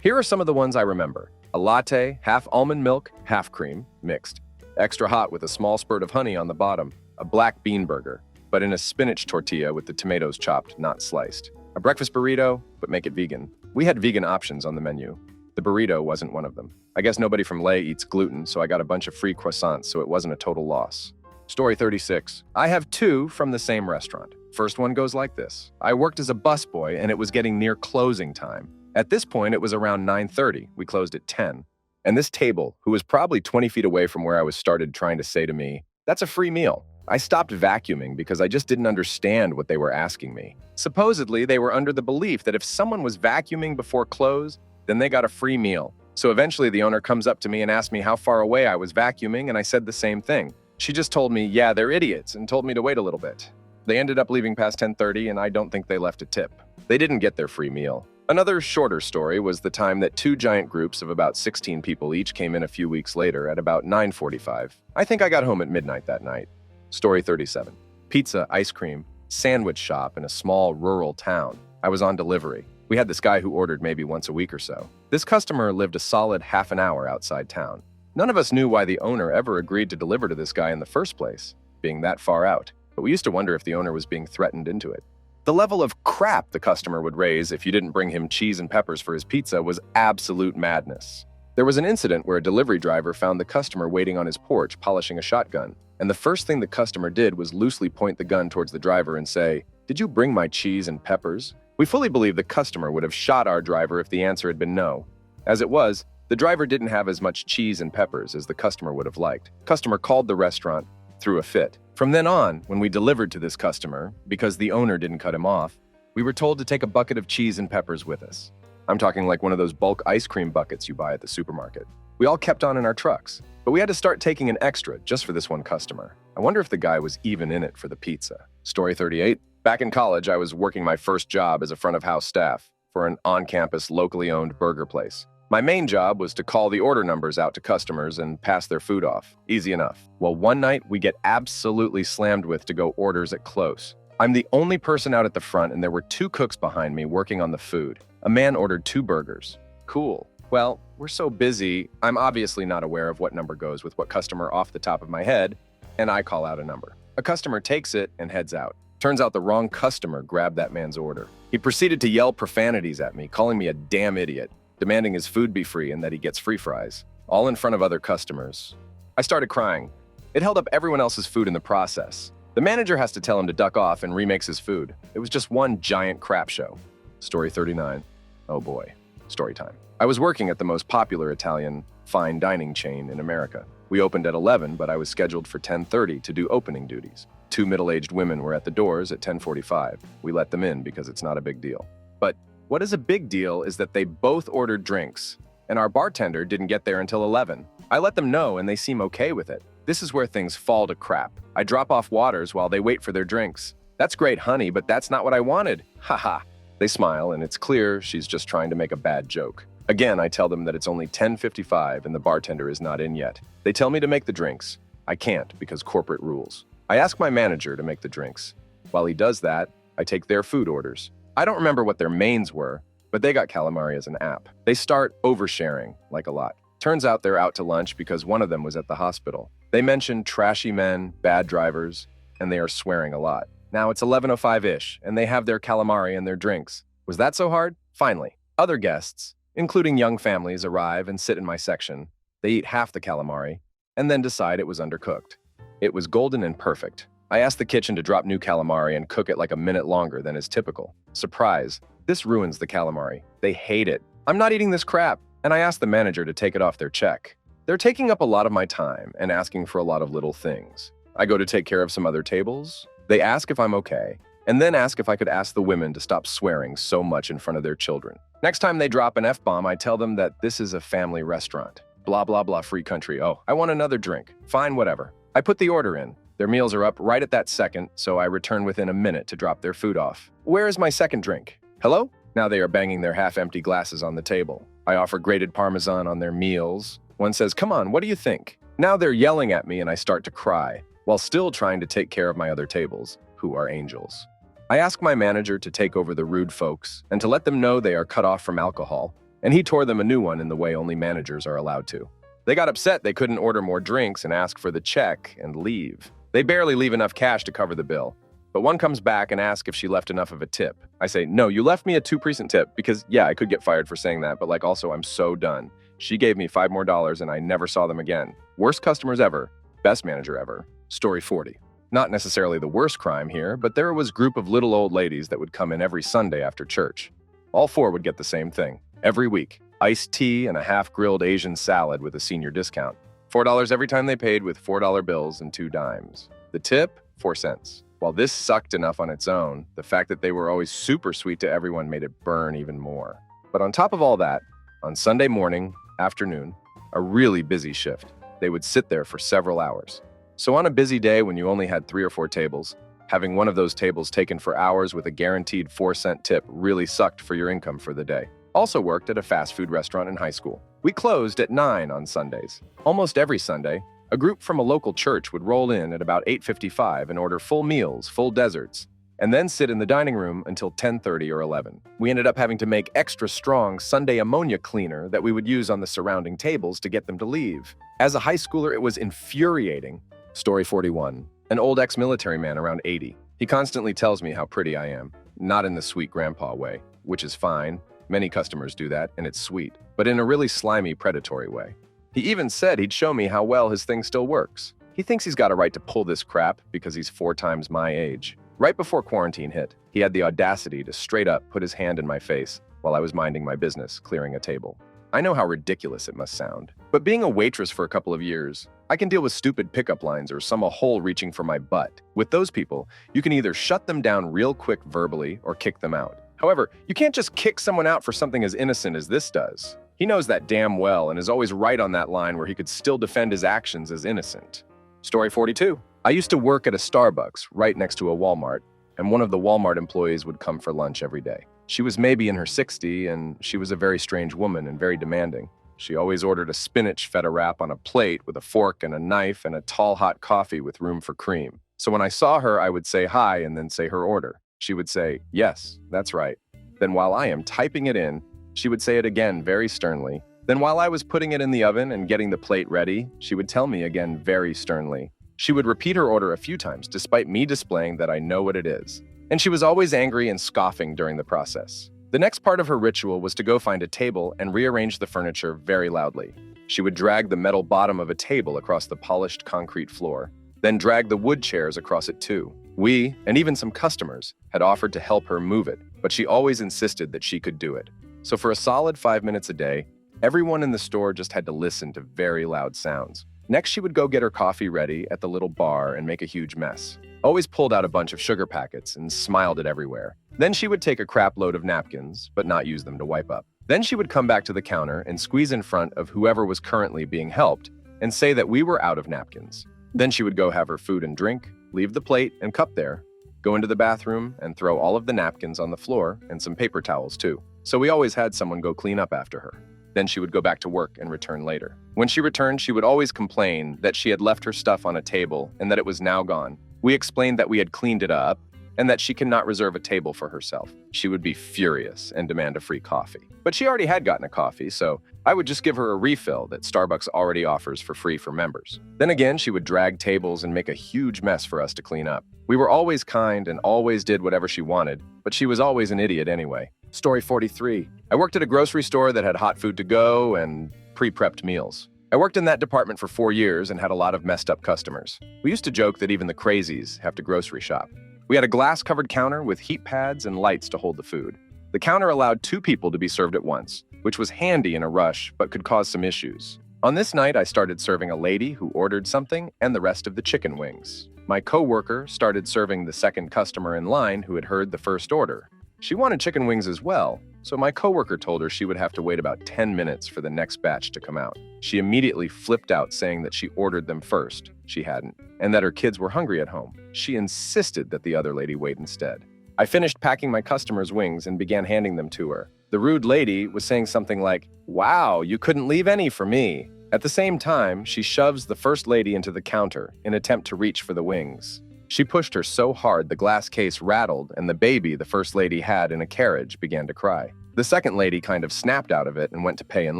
[SPEAKER 1] Here are some of the ones I remember. A latte, half almond milk, half cream, mixed. Extra hot with a small spurt of honey on the bottom. A black bean burger, but in a spinach tortilla with the tomatoes chopped, not sliced. A breakfast burrito, but make it vegan. We had vegan options on the menu. The burrito wasn't one of them. I guess nobody from Lay eats gluten, so I got a bunch of free croissants, so it wasn't a total loss. Story 36. I have 2 from the same restaurant. First one goes like this. I worked as a busboy, and it was getting near closing time. At this point, it was around 9:30. We closed at 10. And this table, who was probably 20 feet away from where I was started trying to say to me, "That's a free meal." I stopped vacuuming because I just didn't understand what they were asking me. Supposedly, they were under the belief that if someone was vacuuming before close, then they got a free meal. So eventually the owner comes up to me and asked me how far away I was vacuuming, and I said the same thing. She just told me, "Yeah, they're idiots," and told me to wait a little bit. They ended up leaving past 10:30, and I don't think they left a tip. They didn't get their free meal. Another shorter story was the time that 2 giant groups of about 16 people each came in a few weeks later at about 9:45. I think I got home at midnight that night. Story 37. Pizza, ice cream, sandwich shop in a small rural town. I was on delivery. We had this guy who ordered maybe once a week or so. This customer lived a solid half an hour outside town. None of us knew why the owner ever agreed to deliver to this guy in the first place, being that far out, but we used to wonder if the owner was being threatened into it. The level of crap the customer would raise if you didn't bring him cheese and peppers for his pizza was absolute madness. There was an incident where a delivery driver found the customer waiting on his porch polishing a shotgun, and the first thing the customer did was loosely point the gun towards the driver and say, "Did you bring my cheese and peppers?" We fully believe the customer would have shot our driver if the answer had been no. As it was, the driver didn't have as much cheese and peppers as the customer would have liked. Customer called the restaurant, threw a fit. From then on, when we delivered to this customer, because the owner didn't cut him off, we were told to take a bucket of cheese and peppers with us. I'm talking like one of those bulk ice cream buckets you buy at the supermarket. We all kept on in our trucks, but we had to start taking an extra just for this one customer. I wonder if the guy was even in it for the pizza. Story 38. Back in college, I was working my first job as a front-of-house staff for an on-campus, locally owned burger place. My main job was to call the order numbers out to customers and pass their food off. Easy enough. Well, one night, we get absolutely slammed with to-go orders at close. I'm the only person out at the front, and there were 2 cooks behind me working on the food. A man ordered 2 burgers. Cool. Well, we're so busy, I'm obviously not aware of what number goes with what customer off the top of my head, and I call out a number. A customer takes it and heads out. Turns out the wrong customer grabbed that man's order. He proceeded to yell profanities at me, calling me a damn idiot, demanding his food be free and that he gets free fries, all in front of other customers. I started crying. It held up everyone else's food in the process. The manager has to tell him to duck off and remakes his food. It was just one giant crap show. Story 39. Oh boy. Story time. I was working at the most popular Italian fine dining chain in America. We opened at 11, but I was scheduled for 10:30 to do opening duties. 2 middle-aged women were at the doors at 10:45. We let them in because it's not a big deal. But what is a big deal is that they both ordered drinks, and our bartender didn't get there until 11. I let them know, and they seem okay with it. This is where things fall to crap. I drop off waters while they wait for their drinks. That's great, honey, but that's not what I wanted. Haha. They smile, and it's clear she's just trying to make a bad joke. Again, I tell them that it's only 10:55 and the bartender is not in yet. They tell me to make the drinks. I can't because corporate rules. I ask my manager to make the drinks. While he does that, I take their food orders. I don't remember what their mains were, but they got calamari as an app. They start oversharing, like a lot. Turns out they're out to lunch because one of them was at the hospital. They mention trashy men, bad drivers, and they are swearing a lot. Now it's 11:05-ish, and they have their calamari and their drinks. Was that so hard? Finally, other guests, including young families, arrive and sit in my section. They eat half the calamari, and then decide it was undercooked. It was golden and perfect. I asked the kitchen to drop new calamari and cook it like a minute longer than is typical. Surprise, this ruins the calamari. They hate it. I'm not eating this crap, and I asked the manager to take it off their check. They're taking up a lot of my time and asking for a lot of little things. I go to take care of some other tables. They ask if I'm okay, and then ask if I could ask the women to stop swearing so much in front of their children. Next time they drop an F-bomb, I tell them that this is a family restaurant. Blah, blah, blah, free country. Oh, I want another drink. Fine, whatever. I put the order in. Their meals are up right at that second, so I return within a minute to drop their food off. Where is my second drink? Hello? Now they are banging their half-empty glasses on the table. I offer grated Parmesan on their meals. One says, "Come on, what do you think?" Now they're yelling at me and I start to cry, while still trying to take care of my other tables, who are angels. I ask my manager to take over the rude folks and to let them know they are cut off from alcohol, and he tore them a new one in the way only managers are allowed to. They got upset they couldn't order more drinks and ask for the check and leave. They barely leave enough cash to cover the bill. But one comes back and asks if she left enough of a tip. I say, "No, you left me a 2% tip," because yeah, I could get fired for saying that, but also I'm so done. She gave me $5 more and I never saw them again. Worst customers ever, best manager ever. Story 40. Not necessarily the worst crime here, but there was a group of little old ladies that would come in every Sunday after church. All 4 would get the same thing, every week. Iced tea and a half-grilled Asian salad with a senior discount. $4 every time they paid with $4 bills and 2 dimes. The tip, 4 cents. While this sucked enough on its own, the fact that they were always super sweet to everyone made it burn even more. But on top of all that, on Sunday morning, afternoon, a really busy shift, they would sit there for several hours. So on a busy day when you only had 3 or 4 tables, having one of those tables taken for hours with a guaranteed 4-cent tip really sucked for your income for the day. Also worked at a fast food restaurant in high school. We closed at 9 on Sundays. Almost every Sunday, a group from a local church would roll in at about 8:55 and order full meals, full desserts, and then sit in the dining room until 10:30 or 11. We ended up having to make extra strong Sunday ammonia cleaner that we would use on the surrounding tables to get them to leave. As a high schooler, it was infuriating. Story 41. An old ex-military man around 80. He constantly tells me how pretty I am, not in the sweet grandpa way, which is fine. Many customers do that, and it's sweet, but in a really slimy, predatory way. He even said he'd show me how well his thing still works. He thinks he's got a right to pull this crap because he's 4 times my age. Right before quarantine hit, he had the audacity to straight up put his hand in my face while I was minding my business, clearing a table. I know how ridiculous it must sound, but being a waitress for a couple of years, I can deal with stupid pickup lines or some a hole reaching for my butt. With those people, you can either shut them down real quick verbally or kick them out. However, you can't just kick someone out for something as innocent as this does. He knows that damn well and is always right on that line where he could still defend his actions as innocent. Story 42. I used to work at a Starbucks right next to a Walmart, and one of the Walmart employees would come for lunch every day. She was maybe in her 60s, and she was a very strange woman and very demanding. She always ordered a spinach feta wrap on a plate with a fork and a knife and a tall hot coffee with room for cream. So when I saw her, I would say hi and then say her order. She would say, "Yes, that's right." Then while I am typing it in, she would say it again very sternly. Then while I was putting it in the oven and getting the plate ready, she would tell me again very sternly. She would repeat her order a few times, despite me displaying that I know what it is. And she was always angry and scoffing during the process. The next part of her ritual was to go find a table and rearrange the furniture very loudly. She would drag the metal bottom of a table across the polished concrete floor, then drag the wood chairs across it too. We, and even some customers, had offered to help her move it, but she always insisted that she could do it. So for a solid 5 minutes a day, everyone in the store just had to listen to very loud sounds. Next, she would go get her coffee ready at the little bar and make a huge mess. Always pulled out a bunch of sugar packets and smiled it everywhere. Then she would take a crap load of napkins, but not use them to wipe up. Then she would come back to the counter and squeeze in front of whoever was currently being helped and say that we were out of napkins. Then she would go have her food and drink, leave the plate and cup there, go into the bathroom and throw all of the napkins on the floor and some paper towels too. So we always had someone go clean up after her. Then she would go back to work and return later. When she returned, she would always complain that she had left her stuff on a table and that it was now gone. We explained that we had cleaned it up and that she cannot reserve a table for herself. She would be furious and demand a free coffee. But she already had gotten a coffee, so I would just give her a refill that Starbucks already offers for free for members. Then again, she would drag tables and make a huge mess for us to clean up. We were always kind and always did whatever she wanted, but she was always an idiot anyway. Story 43. I worked at a grocery store that had hot food to go and pre-prepped meals. I worked in that department for 4 years and had a lot of messed up customers. We used to joke that even the crazies have to grocery shop. We had a glass-covered counter with heat pads and lights to hold the food. The counter allowed 2 people to be served at once, which was handy in a rush but could cause some issues. On this night, I started serving a lady who ordered something and the rest of the chicken wings. My coworker started serving the second customer in line who had heard the first order. She wanted chicken wings as well, so my coworker told her she would have to wait about 10 minutes for the next batch to come out. She immediately flipped out saying that she ordered them first, she hadn't, and that her kids were hungry at home. She insisted that the other lady wait instead. I finished packing my customer's wings and began handing them to her. The rude lady was saying something like, "Wow, you couldn't leave any for me." At the same time, she shoves the first lady into the counter in an attempt to reach for the wings. She pushed her so hard the glass case rattled and the baby the first lady had in a carriage began to cry. The second lady kind of snapped out of it and went to pay and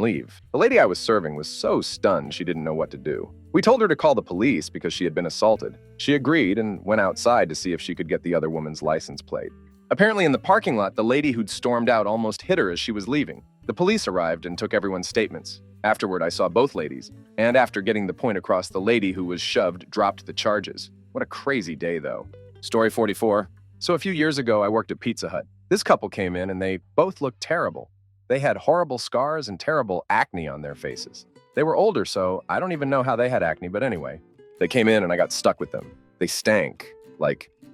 [SPEAKER 1] leave. The lady I was serving was so stunned she didn't know what to do. We told her to call the police because she had been assaulted. She agreed and went outside to see if she could get the other woman's license plate. Apparently in the parking lot, the lady who'd stormed out almost hit her as she was leaving. The police arrived and took everyone's statements. Afterward, I saw both ladies, and after getting the point across, the lady who was shoved dropped the charges. What a crazy day, though. Story 44. So a few years ago, I worked at Pizza Hut. This couple came in and they both looked terrible. They had horrible scars and terrible acne on their faces. They were older, so I don't even know how they had acne, but anyway. They came in and I got stuck with them. They stank.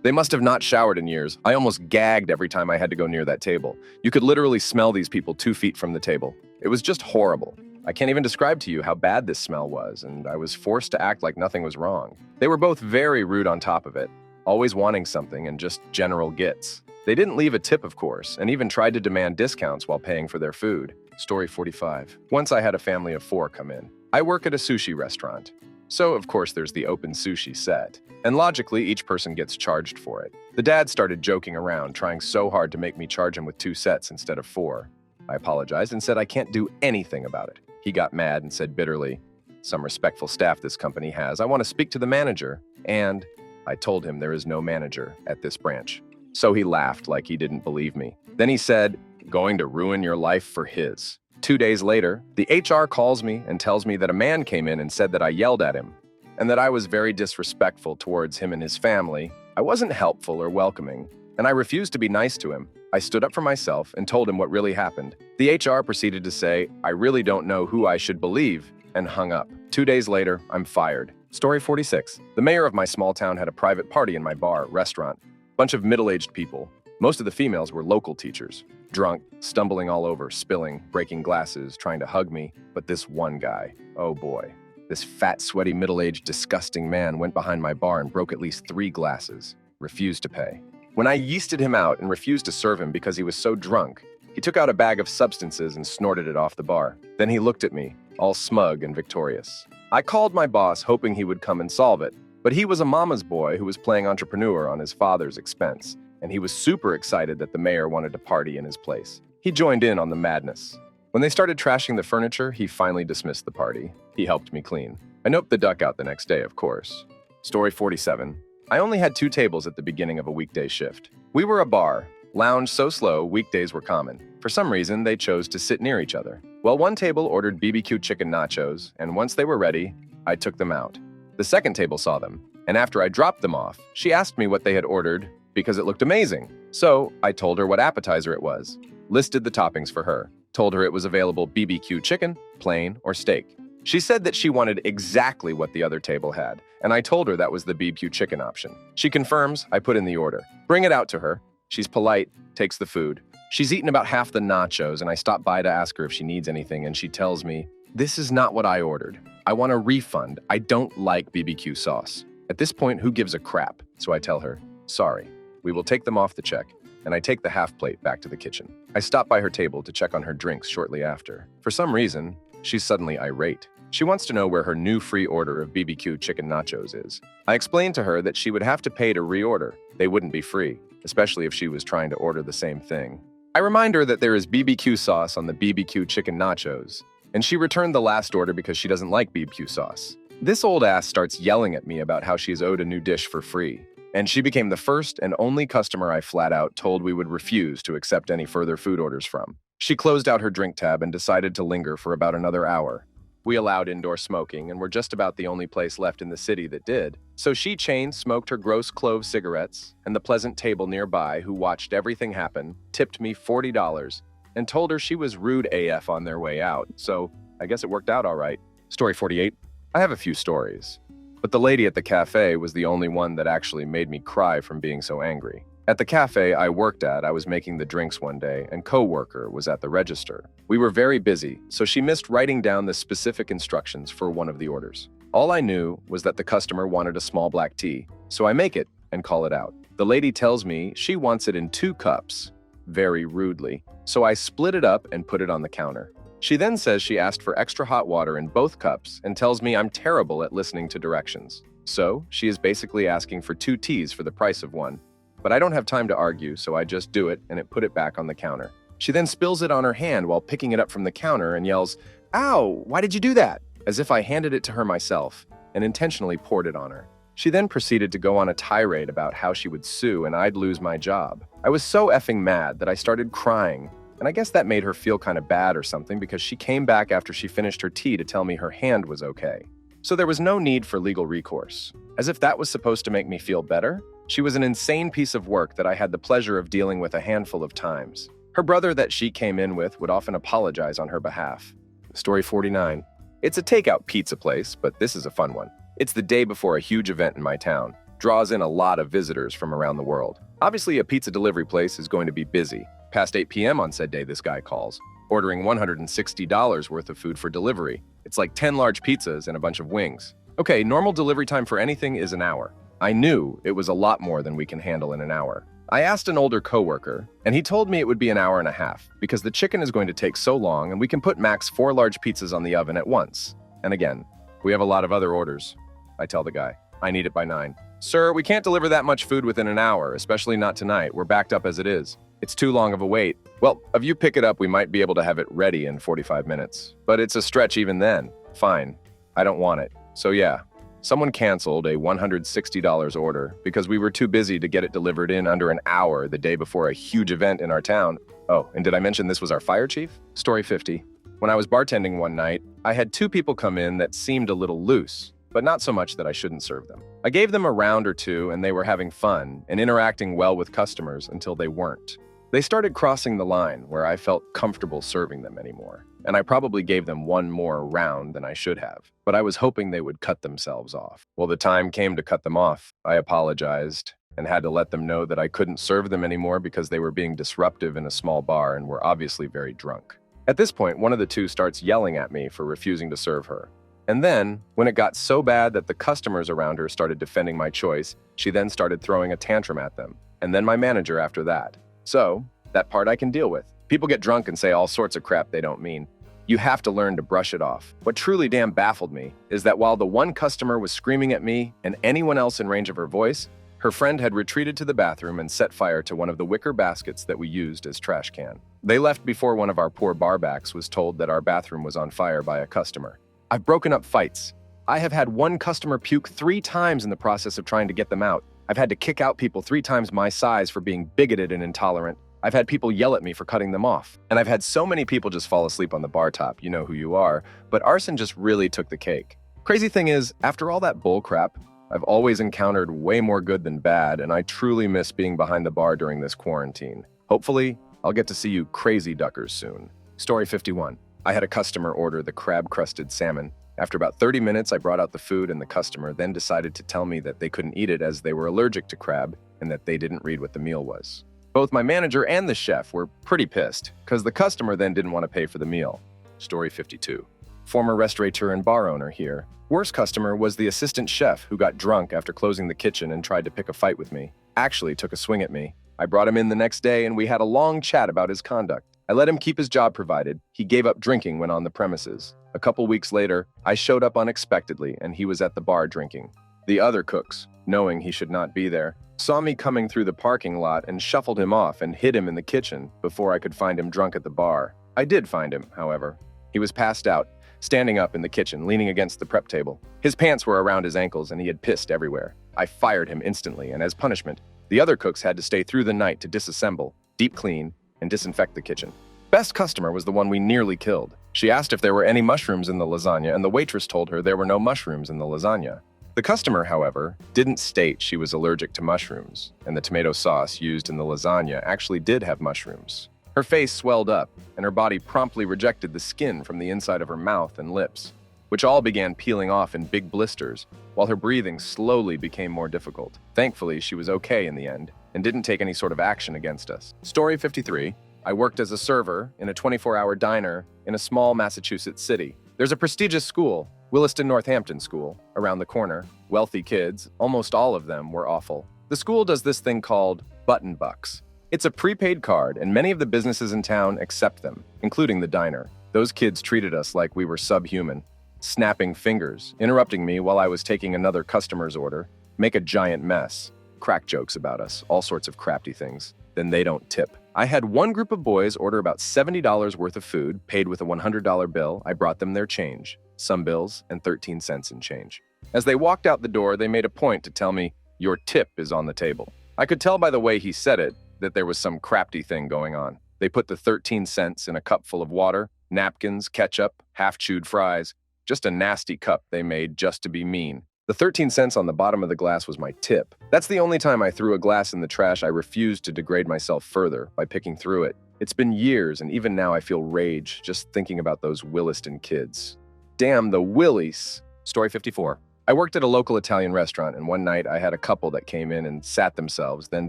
[SPEAKER 1] They must have not showered in years. I almost gagged every time I had to go near that table. You could literally smell these people 2 feet from the table. It was just horrible. I can't even describe to you how bad this smell was, and I was forced to act like nothing was wrong. They were both very rude on top of it, always wanting something and just general gits. They didn't leave a tip, of course, and even tried to demand discounts while paying for their food. Story 45. Once I had a family of 4 come in. I work at a sushi restaurant. So, of course, there's the open sushi set. And logically, each person gets charged for it. The dad started joking around, trying so hard to make me charge him with 2 sets instead of 4. I apologized and said I can't do anything about it. He got mad and said bitterly, "Some respectful staff this company has. I want to speak to the manager." And I told him there is no manager at this branch. So he laughed like he didn't believe me. Then he said, "Going to ruin your life for his." 2 days later, the HR calls me and tells me that a man came in and said that I yelled at him and that I was very disrespectful towards him and his family. I wasn't helpful or welcoming, and I refused to be nice to him. I stood up for myself and told him what really happened. The HR proceeded to say, "I really don't know who I should believe," and hung up. 2 days later, I'm fired. Story 46. The mayor of my small town had a private party in my restaurant. Bunch of middle-aged people. Most of the females were local teachers. Drunk, stumbling all over, spilling, breaking glasses, trying to hug me. But this one guy, oh boy. This fat, sweaty, middle-aged, disgusting man went behind my bar and broke at least 3 glasses. Refused to pay. When I yeasted him out and refused to serve him because he was so drunk, he took out a bag of substances and snorted it off the bar. Then he looked at me, all smug and victorious. I called my boss hoping he would come and solve it, but he was a mama's boy who was playing entrepreneur on his father's expense, and he was super excited that the mayor wanted to party in his place. He joined in on the madness. When they started trashing the furniture, he finally dismissed the party. He helped me clean. I noped the duck out the next day, of course. Story 47. I only had 2 tables at the beginning of a weekday shift. We were a bar. Lounge so slow, weekdays were common. For some reason, they chose to sit near each other. Well, one table ordered BBQ chicken nachos, and once they were ready, I took them out. The second table saw them, and after I dropped them off, she asked me what they had ordered because it looked amazing. So I told her what appetizer it was, listed the toppings for her, told her it was available BBQ chicken, plain, or steak. She said that she wanted exactly what the other table had, and I told her that was the BBQ chicken option. She confirms, I put in the order. Bring it out to her. She's polite, takes the food. She's eaten about half the nachos, and I stop by to ask her if she needs anything, and she tells me, "This is not what I ordered. I want a refund. I don't like BBQ sauce." At this point, who gives a crap? So I tell her, "Sorry, we will take them off the check," and I take the half plate back to the kitchen. I stop by her table to check on her drinks shortly after. For some reason, she's suddenly irate. She wants to know where her new free order of BBQ chicken nachos is. I explained to her that she would have to pay to reorder. They wouldn't be free, especially if she was trying to order the same thing. I remind her that there is BBQ sauce on the BBQ chicken nachos, and she returned the last order because she doesn't like BBQ sauce. This old ass starts yelling at me about how she's owed a new dish for free, and she became the first and only customer I flat out told we would refuse to accept any further food orders from. She closed out her drink tab and decided to linger for about another hour. We allowed indoor smoking, and we're just about the only place left in the city that did. So she chain-smoked her gross clove cigarettes, and the pleasant table nearby, who watched everything happen, tipped me $40 and told her she was rude AF on their way out. So I guess it worked out all right. Story 48. I have a few stories, but the lady at the cafe was the only one that actually made me cry from being so angry. At the cafe I worked at, I was making the drinks one day, and co-worker was at the register. We were very busy, so she missed writing down the specific instructions for one of the orders. All I knew was that the customer wanted a small black tea, so I make it and call it out. The lady tells me she wants it in 2 cups, very rudely, so I split it up and put it on the counter. She then says she asked for extra hot water in both cups and tells me I'm terrible at listening to directions. So she is basically asking for 2 teas for the price of 1. But I don't have time to argue, so I just do it and put it back on the counter. She then spills it on her hand while picking it up from the counter and yells, "Ow, why did you do that?" as if I handed it to her myself and intentionally poured it on her. She then proceeded to go on a tirade about how she would sue and I'd lose my job. I was so effing mad that I started crying, and I guess that made her feel kind of bad or something because she came back after she finished her tea to tell me her hand was okay. So there was no need for legal recourse. As if that was supposed to make me feel better? She was an insane piece of work that I had the pleasure of dealing with a handful of times. Her brother that she came in with would often apologize on her behalf. Story 49. It's a takeout pizza place, but this is a fun one. It's the day before a huge event in my town. Draws in a lot of visitors from around the world. Obviously, a pizza delivery place is going to be busy. Past 8 p.m. on said day, this guy calls, ordering $160 worth of food for delivery. It's like 10 large pizzas and a bunch of wings. Okay, normal delivery time for anything is an hour. I knew it was a lot more than we can handle in an hour. I asked an older coworker, and he told me it would be an hour and a half because the chicken is going to take so long and we can put max 4 large pizzas on the oven at once. And again, We have a lot of other orders. I tell the guy. I need it by 9. Sir, we can't deliver that much food within an hour, especially not tonight. We're backed up as it is. It's too long of a wait. Well, if you pick it up, we might be able to have it ready in 45 minutes. But it's a stretch even then. Fine. I don't want it. So yeah, someone canceled a $160 order because we were too busy to get it delivered in under an hour the day before a huge event in our town. Oh, and did I mention this was our fire chief? Story 50. When I was bartending one night, I had 2 people come in that seemed a little loose, but not so much that I shouldn't serve them. I gave them a round or 2 and they were having fun and interacting well with customers until they weren't. They started crossing the line where I felt comfortable serving them anymore, and I probably gave them 1 more round than I should have, but I was hoping they would cut themselves off. Well, the time came to cut them off. I apologized and had to let them know that I couldn't serve them anymore because they were being disruptive in a small bar and were obviously very drunk. At this point, one of the 2 starts yelling at me for refusing to serve her. And then, when it got so bad that the customers around her started defending my choice, she then started throwing a tantrum at them, and then my manager after that. So, that part I can deal with. People get drunk and say all sorts of crap they don't mean. You have to learn to brush it off. What truly damn baffled me is that while the one customer was screaming at me and anyone else in range of her voice, her friend had retreated to the bathroom and set fire to one of the wicker baskets that we used as trash can. They left before one of our poor barbacks was told that our bathroom was on fire by a customer. I've broken up fights. I have had one customer puke 3 times in the process of trying to get them out. I've had to kick out people 3 times my size for being bigoted and intolerant. I've had people yell at me for cutting them off. And I've had so many people just fall asleep on the bar top, you know who you are, but arson just really took the cake. Crazy thing is, after all that bull crap, I've always encountered way more good than bad, and I truly miss being behind the bar during this quarantine. Hopefully, I'll get to see you crazy duckers soon. Story 51. I had a customer order the crab-crusted salmon. After about 30 minutes, I brought out the food and the customer then decided to tell me that they couldn't eat it as they were allergic to crab and that they didn't read what the meal was. Both my manager and the chef were pretty pissed because the customer then didn't want to pay for the meal. Story 52. Former restaurateur and bar owner here. Worst customer was the assistant chef who got drunk after closing the kitchen and tried to pick a fight with me. Actually took a swing at me. I brought him in the next day and we had a long chat about his conduct. I let him keep his job provided. He gave up drinking when on the premises. A couple weeks later, I showed up unexpectedly and he was at the bar drinking. The other cooks, knowing he should not be there, saw me coming through the parking lot and shuffled him off and hid him in the kitchen before I could find him drunk at the bar. I did find him, however. He was passed out, standing up in the kitchen, leaning against the prep table. His pants were around his ankles and he had pissed everywhere. I fired him instantly, and as punishment, the other cooks had to stay through the night to disassemble, deep clean, and disinfect the kitchen. Best customer was the one we nearly killed. She asked if there were any mushrooms in the lasagna, and the waitress told her there were no mushrooms in the lasagna. The customer, however, didn't state she was allergic to mushrooms, and the tomato sauce used in the lasagna actually did have mushrooms. Her face swelled up, and her body promptly rejected the skin from the inside of her mouth and lips, which all began peeling off in big blisters, while her breathing slowly became more difficult. Thankfully, she was okay in the end, and didn't take any sort of action against us. Story 53. I worked as a server in a 24-hour diner in a small Massachusetts city. There's a prestigious school, Williston Northampton School, around the corner. Wealthy kids, almost all of them were awful. The school does this thing called button bucks. It's a prepaid card, and many of the businesses in town accept them, including the diner. Those kids treated us like we were subhuman, snapping fingers, interrupting me while I was taking another customer's order, make a giant mess, crack jokes about us, all sorts of crafty things. Then they don't tip. I had one group of boys order about $70 worth of food, paid with a $100 bill. I brought them their change, some bills, and 13 cents in change. As they walked out the door, they made a point to tell me, "Your tip is on the table." I could tell by the way he said it that there was some crafty thing going on. They put the 13 cents in a cup full of water, napkins, ketchup, half-chewed fries, just a nasty cup they made just to be mean. The 13 cents on the bottom of the glass was my tip. That's the only time I threw a glass in the trash. I refused to degrade myself further by picking through it. It's been years, and even now I feel rage just thinking about those Williston kids. Damn the Willies! Story 54. I worked at a local Italian restaurant, and one night I had a couple that came in and sat themselves, then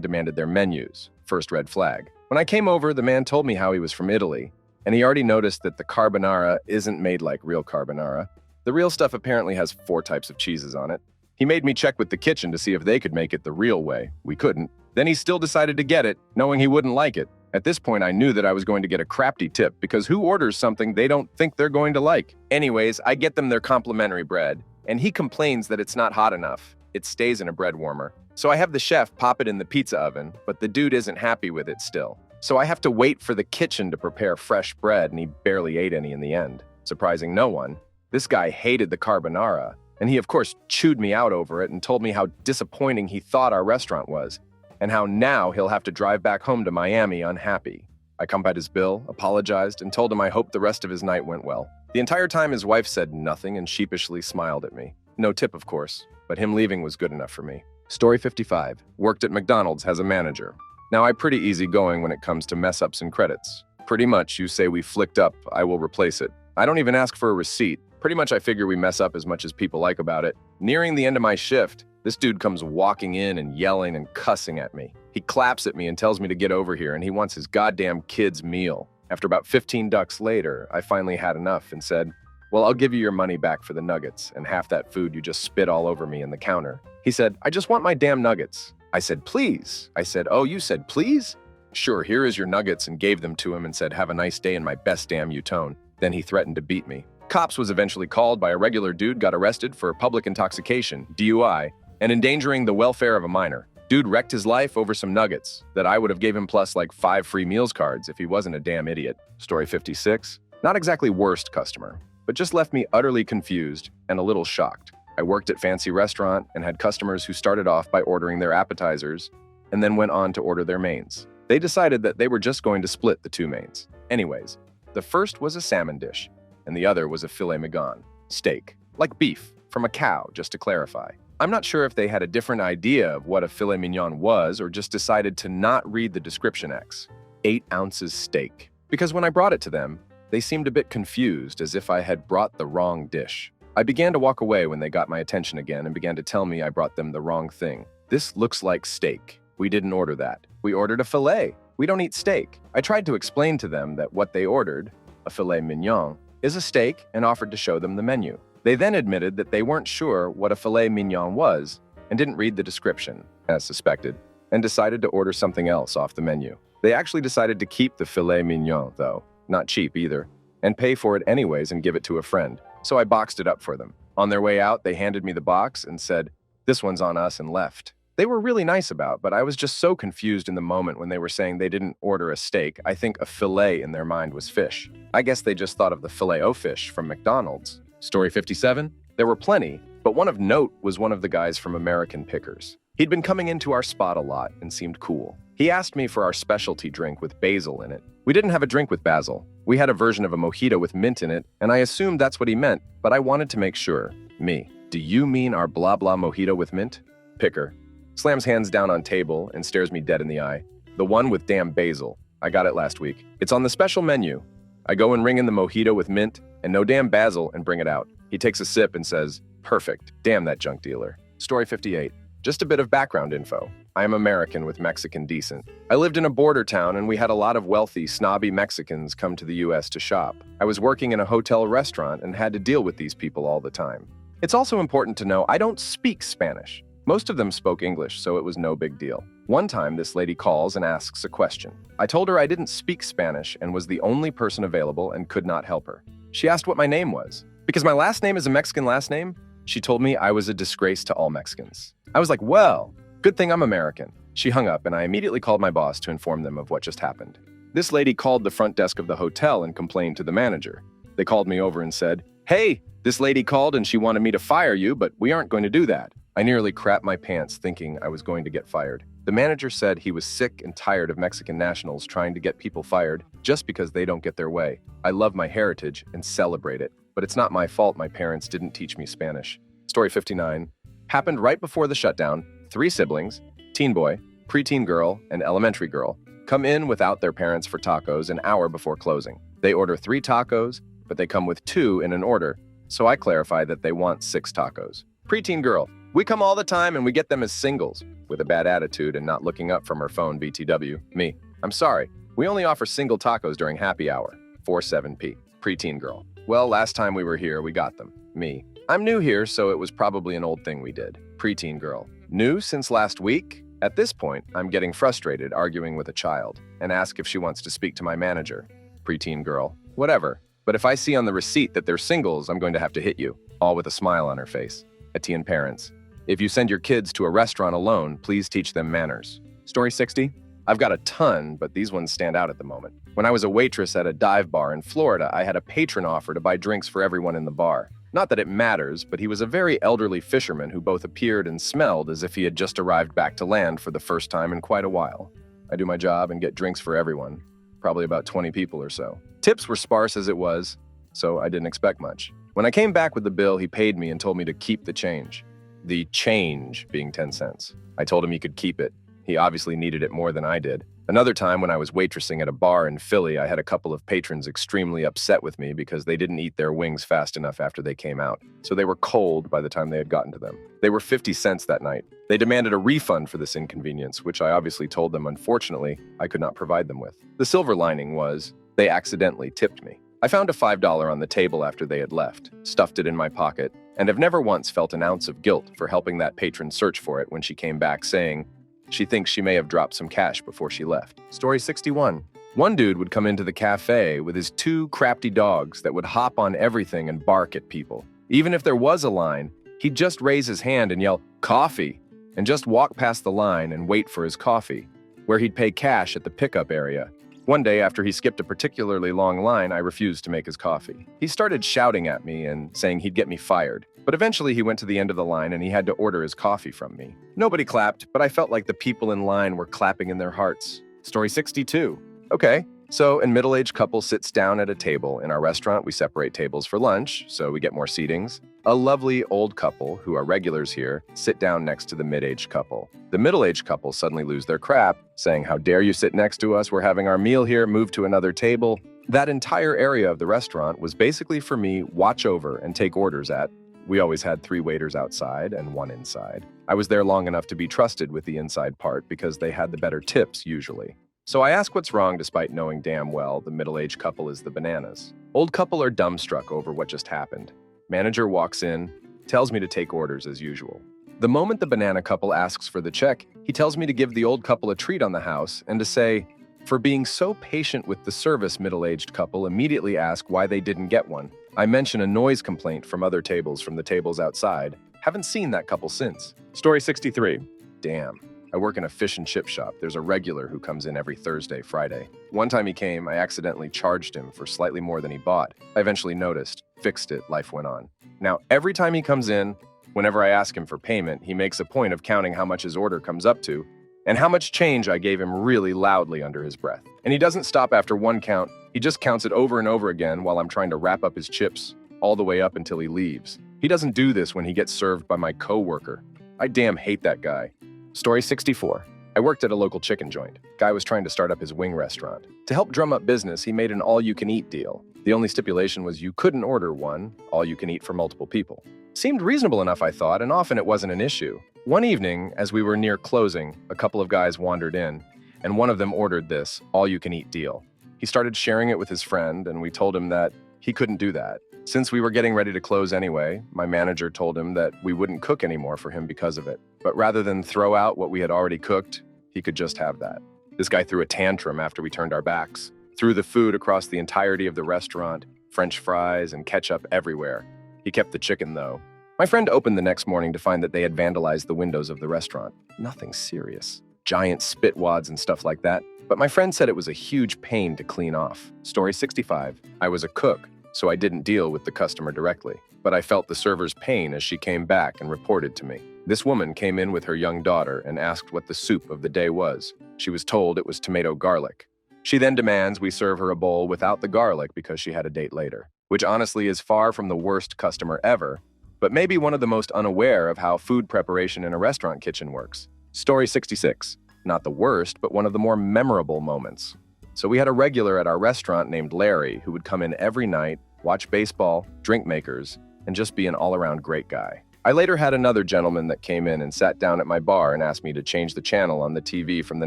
[SPEAKER 1] demanded their menus. First red flag. When I came over, the man told me how he was from Italy, and he already noticed that the carbonara isn't made like real carbonara. The real stuff apparently has 4 types of cheeses on it. He made me check with the kitchen to see if they could make it the real way. We couldn't. Then he still decided to get it, knowing he wouldn't like it. At this point, I knew that I was going to get a crappy tip because who orders something they don't think they're going to like? Anyways, I get them their complimentary bread, and he complains that it's not hot enough. It stays in a bread warmer. So I have the chef pop it in the pizza oven, but the dude isn't happy with it still. So I have to wait for the kitchen to prepare fresh bread, and he barely ate any in the end. Surprising no one, this guy hated the carbonara, and he of course chewed me out over it and told me how disappointing he thought our restaurant was, and how now he'll have to drive back home to Miami unhappy. I complied his bill, apologized, and told him I hoped the rest of his night went well. The entire time his wife said nothing and sheepishly smiled at me. No tip, of course, but him leaving was good enough for me. Story 55. Worked at McDonald's as a manager. Now, I'm pretty easygoing when it comes to mess-ups and credits. Pretty much, you say we flicked up, I will replace it. I don't even ask for a receipt. Pretty much I figure we mess up as much as people like about it. Nearing the end of my shift, this dude comes walking in and yelling and cussing at me. He claps at me and tells me to get over here, and he wants his goddamn kid's meal. After about 15 ducks later, I finally had enough and said, well, I'll give you your money back for the nuggets and half that food you just spit all over me in the counter. He said, I just want my damn nuggets. I said, please. I said, oh, you said please? Sure, here is your nuggets, and gave them to him and said, have a nice day in my best damn you tone. Then he threatened to beat me. Cops was eventually called by a regular dude, got arrested for public intoxication, DUI, and endangering the welfare of a minor. Dude wrecked his life over some nuggets that I would have gave him plus like 5 free meals cards if he wasn't a damn idiot. Story 56. Not exactly worst customer, but just left me utterly confused and a little shocked. I worked at fancy restaurant and had customers who started off by ordering their appetizers and then went on to order their mains. They decided that they were just going to split the 2 mains. Anyways, the first was a salmon dish, and the other was a filet mignon, steak, like beef, from a cow, just to clarify. I'm not sure if they had a different idea of what a filet mignon was or just decided to not read the description X. 8 ounces steak. Because when I brought it to them, they seemed a bit confused, as if I had brought the wrong dish. I began to walk away when they got my attention again and began to tell me I brought them the wrong thing. This looks like steak. We didn't order that. We ordered a filet. We don't eat steak. I tried to explain to them that what they ordered, a filet mignon, is a steak and offered to show them the menu. They then admitted that they weren't sure what a filet mignon was and didn't read the description, as suspected, and decided to order something else off the menu. They actually decided to keep the filet mignon, though, not cheap either, and pay for it anyways and give it to a friend. So I boxed it up for them. On their way out, they handed me the box and said, this one's on us, and left. They were really nice about, but I was just so confused in the moment when they were saying they didn't order a steak. I think a filet in their mind was fish. I guess they just thought of the Filet-O-Fish from McDonald's. Story 57. There were plenty, but one of note was one of the guys from American Pickers. He'd been coming into our spot a lot and seemed cool. He asked me for our specialty drink with basil in it. We didn't have a drink with basil. We had a version of a mojito with mint in it, and I assumed that's what he meant, but I wanted to make sure. Me. Do you mean our blah blah mojito with mint? Picker. Slams hands down on table and stares me dead in the eye. The one with damn basil. I got it last week. It's on the special menu. I go and ring in the mojito with mint and no damn basil and bring it out. He takes a sip and says, perfect. Damn that junk dealer. Story 58. Just a bit of background info. I am American with Mexican descent. I lived in a border town and we had a lot of wealthy, snobby Mexicans come to the US to shop. I was working in a hotel restaurant and had to deal with these people all the time. It's also important to know I don't speak Spanish. Most of them spoke English, so it was no big deal. One time, this lady calls and asks a question. I told her I didn't speak Spanish and was the only person available and could not help her. She asked what my name was. Because my last name is a Mexican last name, she told me I was a disgrace to all Mexicans. I was like, well, good thing I'm American. She hung up and I immediately called my boss to inform them of what just happened. This lady called the front desk of the hotel and complained to the manager. They called me over and said, hey, this lady called and she wanted me to fire you, but we aren't going to do that. I nearly crapped my pants thinking I was going to get fired. The manager said he was sick and tired of Mexican nationals trying to get people fired just because they don't get their way. I love my heritage and celebrate it, but it's not my fault my parents didn't teach me Spanish. Story 59. Happened right before the shutdown. 3 siblings, teen boy, preteen girl, and elementary girl, come in without their parents for tacos an hour before closing. They order 3 tacos, but they come with 2 in an order, so I clarify that they want 6 tacos. Preteen girl. We come all the time and we get them as singles, with a bad attitude and not looking up from her phone BTW. Me. I'm sorry. We only offer single tacos during happy hour. 47p. Preteen girl. Well, last time we were here, we got them. Me. I'm new here, so it was probably an old thing we did. Preteen girl. New since last week? At this point, I'm getting frustrated arguing with a child and ask if she wants to speak to my manager. Preteen girl. Whatever. But if I see on the receipt that they're singles, I'm going to have to hit you, all with a smile on her face. Teen parents. If you send your kids to a restaurant alone, please teach them manners. Story 60. I've got a ton, but these ones stand out at the moment. When I was a waitress at a dive bar in Florida, I had a patron offer to buy drinks for everyone in the bar. Not that it matters, but he was a very elderly fisherman who both appeared and smelled as if he had just arrived back to land for the first time in quite a while. I do my job and get drinks for everyone, probably about 20 people or so. Tips were sparse as it was, so I didn't expect much. When I came back with the bill, he paid me and told me to keep the change. The change being 10 cents. I told him he could keep it. He obviously needed it more than I did. Another time when I was waitressing at a bar in Philly, I had a couple of patrons extremely upset with me because they didn't eat their wings fast enough after they came out. So they were cold by the time they had gotten to them. They were 50 cents that night. They demanded a refund for this inconvenience, which I obviously told them unfortunately I could not provide them with. The silver lining was they accidentally tipped me. I found a $5 on the table after they had left, stuffed it in my pocket, and have never once felt an ounce of guilt for helping that patron search for it when she came back saying she thinks she may have dropped some cash before she left. Story 61. One dude would come into the cafe with his 2 crafty dogs that would hop on everything and bark at people. Even if there was a line, he'd just raise his hand and yell, "Coffee!" and just walk past the line and wait for his coffee, where he'd pay cash at the pickup area. One day, after he skipped a particularly long line, I refused to make his coffee. He started shouting at me and saying he'd get me fired. But eventually he went to the end of the line and he had to order his coffee from me. Nobody clapped, but I felt like the people in line were clapping in their hearts. Story 62. Okay, so a middle-aged couple sits down at a table. In our restaurant, we separate tables for lunch, so we get more seatings. A lovely old couple, who are regulars here, sit down next to the mid-aged couple. The middle-aged couple suddenly lose their crap, saying, "How dare you sit next to us? We're having our meal here, move to another table." That entire area of the restaurant was basically for me watch over and take orders at. We always had 3 waiters outside and 1 inside. I was there long enough to be trusted with the inside part because they had the better tips usually. So I ask what's wrong despite knowing damn well the middle-aged couple is the bananas. Old couple are dumbstruck over what just happened. Manager walks in, tells me to take orders as usual. The moment the banana couple asks for the check, he tells me to give the old couple a treat on the house and to say, for being so patient with the service, middle-aged couple immediately ask why they didn't get one. I mention a noise complaint from other tables from the tables outside. Haven't seen that couple since. Story 63. Damn. I work in a fish and chip shop. There's a regular who comes in every Thursday, Friday. One time he came, I accidentally charged him for slightly more than he bought. I eventually noticed, fixed it, life went on. Now, every time he comes in, whenever I ask him for payment, he makes a point of counting how much his order comes up to and how much change I gave him really loudly under his breath. And he doesn't stop after 1 count. He just counts it over and over again while I'm trying to wrap up his chips, all the way up until he leaves. He doesn't do this when he gets served by my coworker. I damn hate that guy. Story 64. I worked at a local chicken joint. Guy was trying to start up his wing restaurant. To help drum up business, he made an all-you-can-eat deal. The only stipulation was you couldn't order one, all-you-can-eat for multiple people. Seemed reasonable enough, I thought, and often it wasn't an issue. One evening, as we were near closing, a couple of guys wandered in, and one of them ordered this all-you-can-eat deal. He started sharing it with his friend, and we told him that he couldn't do that. Since we were getting ready to close anyway, my manager told him that we wouldn't cook anymore for him because of it. But rather than throw out what we had already cooked, he could just have that. This guy threw a tantrum after we turned our backs, threw the food across the entirety of the restaurant, French fries and ketchup everywhere. He kept the chicken, though. My friend opened the next morning to find that they had vandalized the windows of the restaurant. Nothing serious. Giant spit wads and stuff like that. But my friend said it was a huge pain to clean off. Story 65. I was a cook, so I didn't deal with the customer directly. But I felt the server's pain as she came back and reported to me. This woman came in with her young daughter and asked what the soup of the day was. She was told it was tomato garlic. She then demands we serve her a bowl without the garlic because she had a date later, which honestly is far from the worst customer ever, but maybe one of the most unaware of how food preparation in a restaurant kitchen works. Story 66. Not the worst, but one of the more memorable moments. So we had a regular at our restaurant named Larry who would come in every night, watch baseball, drink makers, and just be an all-around great guy. I later had another gentleman that came in and sat down at my bar and asked me to change the channel on the TV from the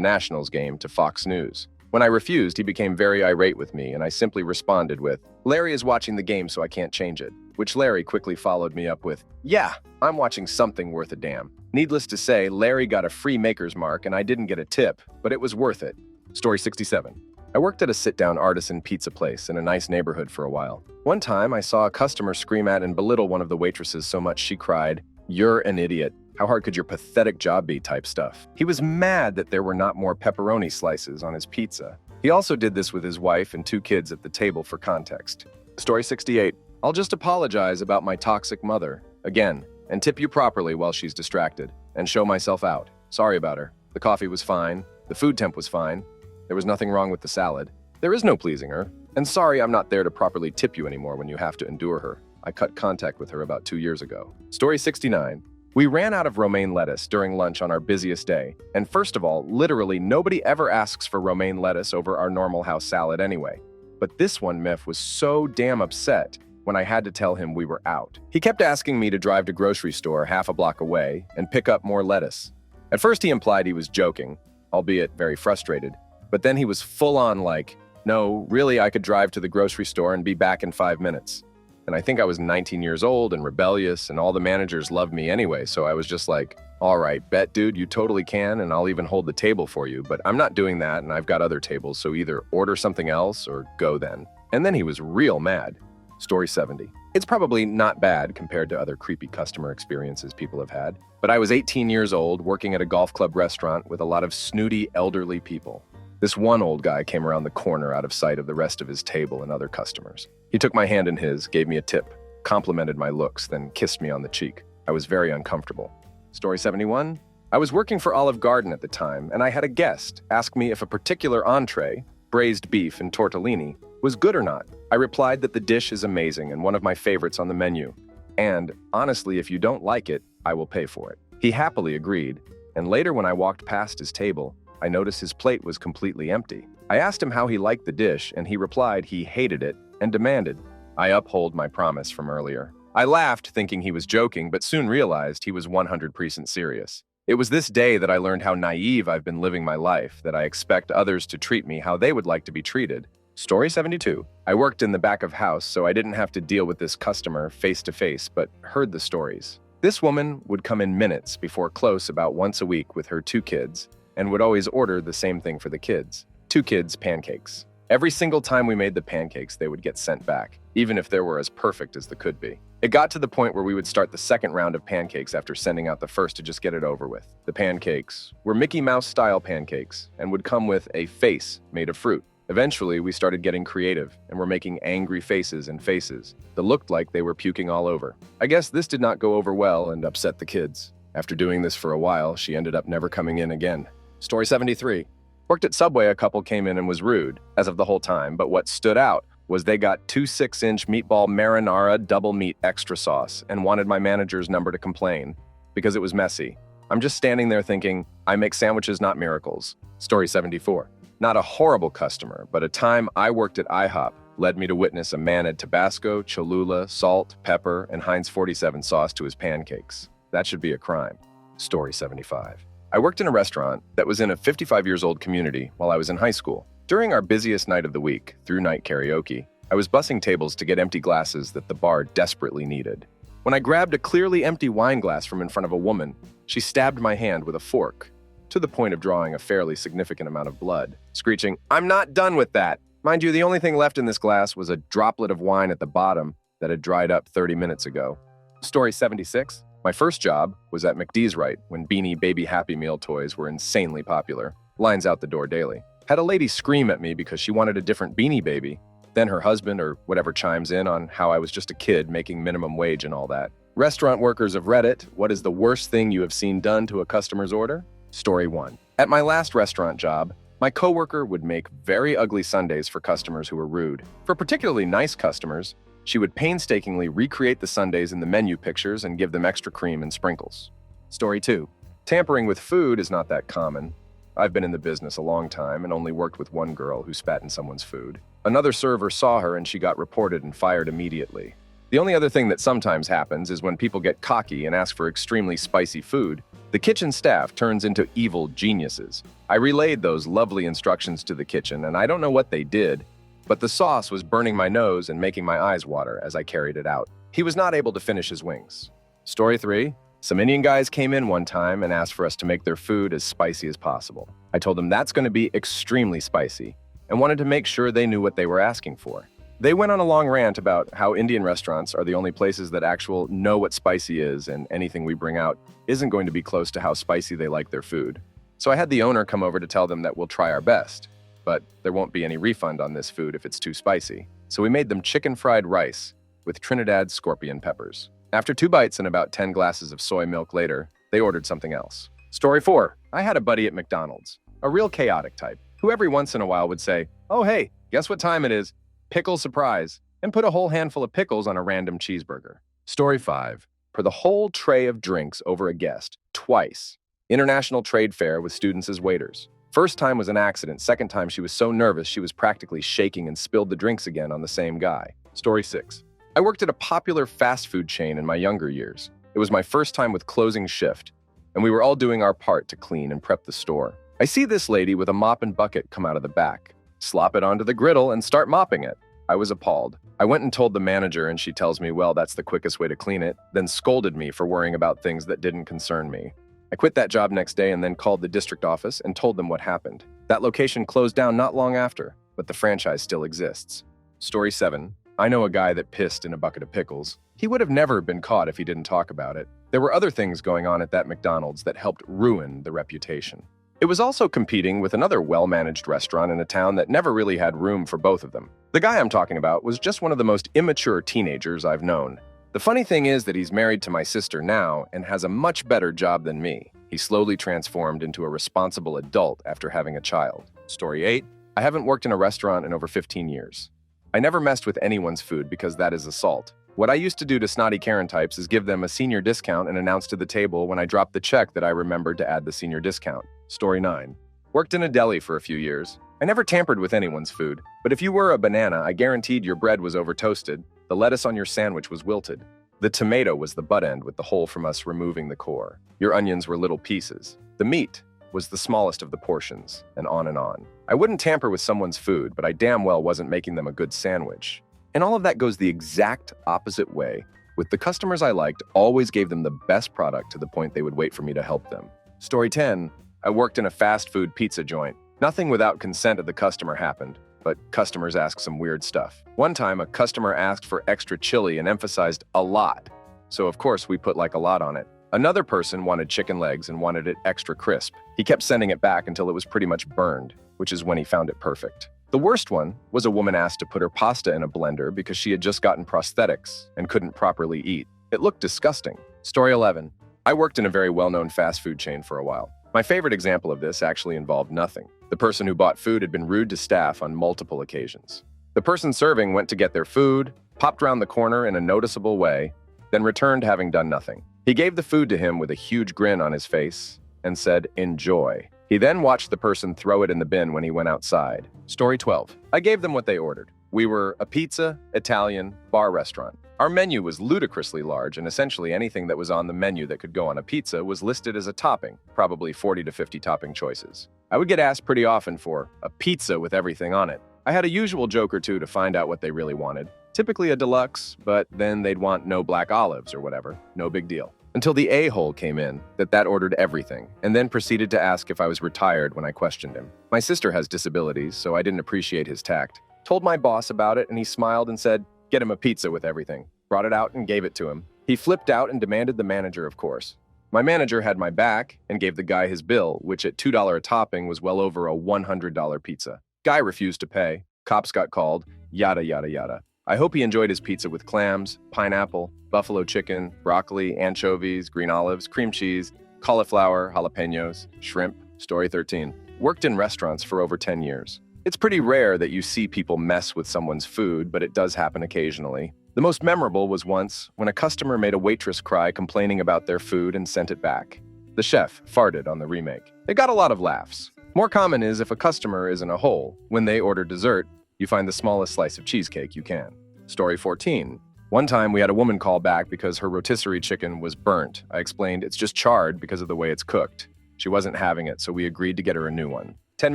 [SPEAKER 1] Nationals game to Fox News. When I refused, he became very irate with me, and I simply responded with, "Larry is watching the game, so I can't change it," which Larry quickly followed me up with, "Yeah, I'm watching something worth a damn." Needless to say, Larry got a free maker's mark and I didn't get a tip, but it was worth it. Story 67. I worked at a sit-down artisan pizza place in a nice neighborhood for a while. One time, I saw a customer scream at and belittle one of the waitresses so much she cried, "You're an idiot. How hard could your pathetic job be?" type stuff. He was mad that there were not more pepperoni slices on his pizza. He also did this with his wife and 2 kids at the table for context. Story 68. I'll just apologize about my toxic mother, again, and tip you properly while she's distracted, and show myself out. Sorry about her. The coffee was fine. The food temp was fine. There was nothing wrong with the salad. There is no pleasing her. And sorry I'm not there to properly tip you anymore when you have to endure her. I cut contact with her about 2 years ago. Story 69. We ran out of romaine lettuce during lunch on our busiest day. And first of all, literally nobody ever asks for romaine lettuce over our normal house salad anyway. But this one miff was so damn upset when I had to tell him we were out. He kept asking me to drive to grocery store half a block away and pick up more lettuce. At first he implied he was joking, albeit very frustrated. But then he was full on like, no, really I could drive to the grocery store and be back in 5 minutes. And I think I was 19 years old and rebellious and all the managers loved me anyway, so I was just like, all right, bet dude, you totally can and I'll even hold the table for you, but I'm not doing that and I've got other tables, so either order something else or go then. And then he was real mad. Story 70. It's probably not bad compared to other creepy customer experiences people have had, but I was 18 years old working at a golf club restaurant with a lot of snooty elderly people. This one old guy came around the corner out of sight of the rest of his table and other customers. He took my hand in his, gave me a tip, complimented my looks, then kissed me on the cheek. I was very uncomfortable. Story 71. I was working for Olive Garden at the time, and I had a guest ask me if a particular entree, braised beef and tortellini, was good or not. I replied that the dish is amazing and one of my favorites on the menu. And, honestly, if you don't like it, I will pay for it. He happily agreed, and later when I walked past his table, I noticed his plate was completely empty. I asked him how he liked the dish, and he replied he hated it and demanded I uphold my promise from earlier. I laughed, thinking he was joking, but soon realized he was 100% serious. It was this day that I learned how naive I've been living my life, that I expect others to treat me how they would like to be treated. Story 72. I worked in the back of house, so I didn't have to deal with this customer face to face, but heard the stories. This woman would come in minutes before close about once a week with her 2 kids, and would always order the same thing for the kids. 2 kids' pancakes. Every single time we made the pancakes, they would get sent back, even if they were as perfect as they could be. It got to the point where we would start the second round of pancakes after sending out the first to just get it over with. The pancakes were Mickey Mouse-style pancakes and would come with a face made of fruit. Eventually, we started getting creative and were making angry faces and faces that looked like they were puking all over. I guess this did not go over well and upset the kids. After doing this for a while, she ended up never coming in again. Story 73. Worked at Subway, a couple came in and was rude, as of the whole time, but what stood out was they got 2 6-inch meatball marinara double meat extra sauce and wanted my manager's number to complain because it was messy. I'm just standing there thinking, I make sandwiches, not miracles. Story 74. Not a horrible customer, but a time I worked at IHOP led me to witness a man add Tabasco, Cholula, salt, pepper, and Heinz 47 sauce to his pancakes. That should be a crime. Story 75. I worked in a restaurant that was in a 55 years old community while I was in high school. During our busiest night of the week, through night karaoke, I was bussing tables to get empty glasses that the bar desperately needed. When I grabbed a clearly empty wine glass from in front of a woman, she stabbed my hand with a fork, to the point of drawing a fairly significant amount of blood, screeching, "I'm not done with that." Mind you, the only thing left in this glass was a droplet of wine at the bottom that had dried up 30 minutes ago. Story 76. My first job was at McD's Right when Beanie Baby Happy Meal toys were insanely popular. Lines out the door daily. Had a lady scream at me because she wanted a different Beanie Baby. Then her husband or whatever chimes in on how I was just a kid making minimum wage and all that. Restaurant workers of Reddit, what is the worst thing you have seen done to a customer's order? Story 1. At my last restaurant job, my coworker would make very ugly sundaes for customers who were rude. For particularly nice customers, she would painstakingly recreate the sundaes in the menu pictures and give them extra cream and sprinkles. Story 2. Tampering with food is not that common. I've been in the business a long time and only worked with one girl who spat in someone's food. Another server saw her and she got reported and fired immediately. The only other thing that sometimes happens is when people get cocky and ask for extremely spicy food, the kitchen staff turns into evil geniuses. I relayed those lovely instructions to the kitchen and I don't know what they did, but the sauce was burning my nose and making my eyes water as I carried it out. He was not able to finish his wings. Story 3. Some Indian guys came in one time and asked for us to make their food as spicy as possible. I told them that's going to be extremely spicy and wanted to make sure they knew what they were asking for. They went on a long rant about how Indian restaurants are the only places that actually know what spicy is, and anything we bring out isn't going to be close to how spicy they like their food. So I had the owner come over to tell them that we'll try our best, but there won't be any refund on this food if it's too spicy. So we made them chicken fried rice with Trinidad scorpion peppers. After 2 bites and about 10 glasses of soy milk later, they ordered something else. Story 4. I had a buddy at McDonald's, a real chaotic type, who every once in a while would say, "Oh hey, guess what time it is? Pickle surprise," and put a whole handful of pickles on a random cheeseburger. Story 5. For the whole tray of drinks over a guest, twice. International trade fair with students as waiters. First time was an accident, second time she was so nervous she was practically shaking and spilled the drinks again on the same guy. Story 6. I worked at a popular fast food chain in my younger years. It was my first time with closing shift, and we were all doing our part to clean and prep the store. I see this lady with a mop and bucket come out of the back, slop it onto the griddle, and start mopping it. I was appalled. I went and told the manager, and she tells me, well, that's the quickest way to clean it, then scolded me for worrying about things that didn't concern me. I quit that job next day and then called the district office and told them what happened. That location closed down not long after, but the franchise still exists. Story 7. I know a guy that pissed in a bucket of pickles. He would have never been caught if he didn't talk about it. There were other things going on at that McDonald's that helped ruin the reputation. It was also competing with another well-managed restaurant in a town that never really had room for both of them. The guy I'm talking about was just one of the most immature teenagers I've known. The funny thing is that he's married to my sister now and has a much better job than me. He slowly transformed into a responsible adult after having a child. Story 8. I haven't worked in a restaurant in over 15 years. I never messed with anyone's food because that is assault. What I used to do to snotty Karen types is give them a senior discount and announce to the table when I dropped the check that I remembered to add the senior discount. Story 9. Worked in a deli for a few years. I never tampered with anyone's food, but if you were a banana, I guaranteed your bread was over-toasted, the lettuce on your sandwich was wilted. The tomato was the butt end with the hole from us removing the core. Your onions were little pieces. The meat was the smallest of the portions, and on and on. I wouldn't tamper with someone's food, but I damn well wasn't making them a good sandwich. And all of that goes the exact opposite way. With the customers I liked, always gave them the best product to the point they would wait for me to help them. Story 10. I worked in a fast food pizza joint. Nothing without consent of the customer happened, but customers ask some weird stuff. One time, a customer asked for extra chili and emphasized a lot. So of course, we put like a lot on it. Another person wanted chicken legs and wanted it extra crisp. He kept sending it back until it was pretty much burned, which is when he found it perfect. The worst one was a woman asked to put her pasta in a blender because she had just gotten prosthetics and couldn't properly eat. It looked disgusting. Story 11. I worked in a very well-known fast food chain for a while. My favorite example of this actually involved nothing. The person who bought food had been rude to staff on multiple occasions. The person serving went to get their food, popped around the corner in a noticeable way, then returned having done nothing. He gave the food to him with a huge grin on his face and said, "Enjoy." He then watched the person throw it in the bin when he went outside. Story 12. I gave them what they ordered. We were a pizza, Italian, bar restaurant. Our menu was ludicrously large, and essentially anything that was on the menu that could go on a pizza was listed as a topping, probably 40 to 50 topping choices. I would get asked pretty often for a pizza with everything on it. I had a usual joke or two to find out what they really wanted. Typically a deluxe, but then they'd want no black olives or whatever. No big deal. Until the a-hole came in that ordered everything, and then proceeded to ask if I was retired when I questioned him. My sister has disabilities, so I didn't appreciate his tact. Told my boss about it, and he smiled and said, "Get him a pizza with everything." Brought it out and gave it to him. He flipped out and demanded the manager, of course. My manager had my back and gave the guy his bill, which at $2 a topping was well over a $100 pizza. Guy refused to pay. Cops got called. Yada, yada, yada. I hope he enjoyed his pizza with clams, pineapple, buffalo chicken, broccoli, anchovies, green olives, cream cheese, cauliflower, jalapenos, shrimp. Story 13. Worked in restaurants for over 10 years. It's pretty rare that you see people mess with someone's food, but it does happen occasionally. The most memorable was once when a customer made a waitress cry complaining about their food and sent it back. The chef farted on the remake. It got a lot of laughs. More common is if a customer is in a hole. When they order dessert, you find the smallest slice of cheesecake you can. Story 14. One time we had a woman call back because her rotisserie chicken was burnt. I explained it's just charred because of the way it's cooked. She wasn't having it, so we agreed to get her a new one. 10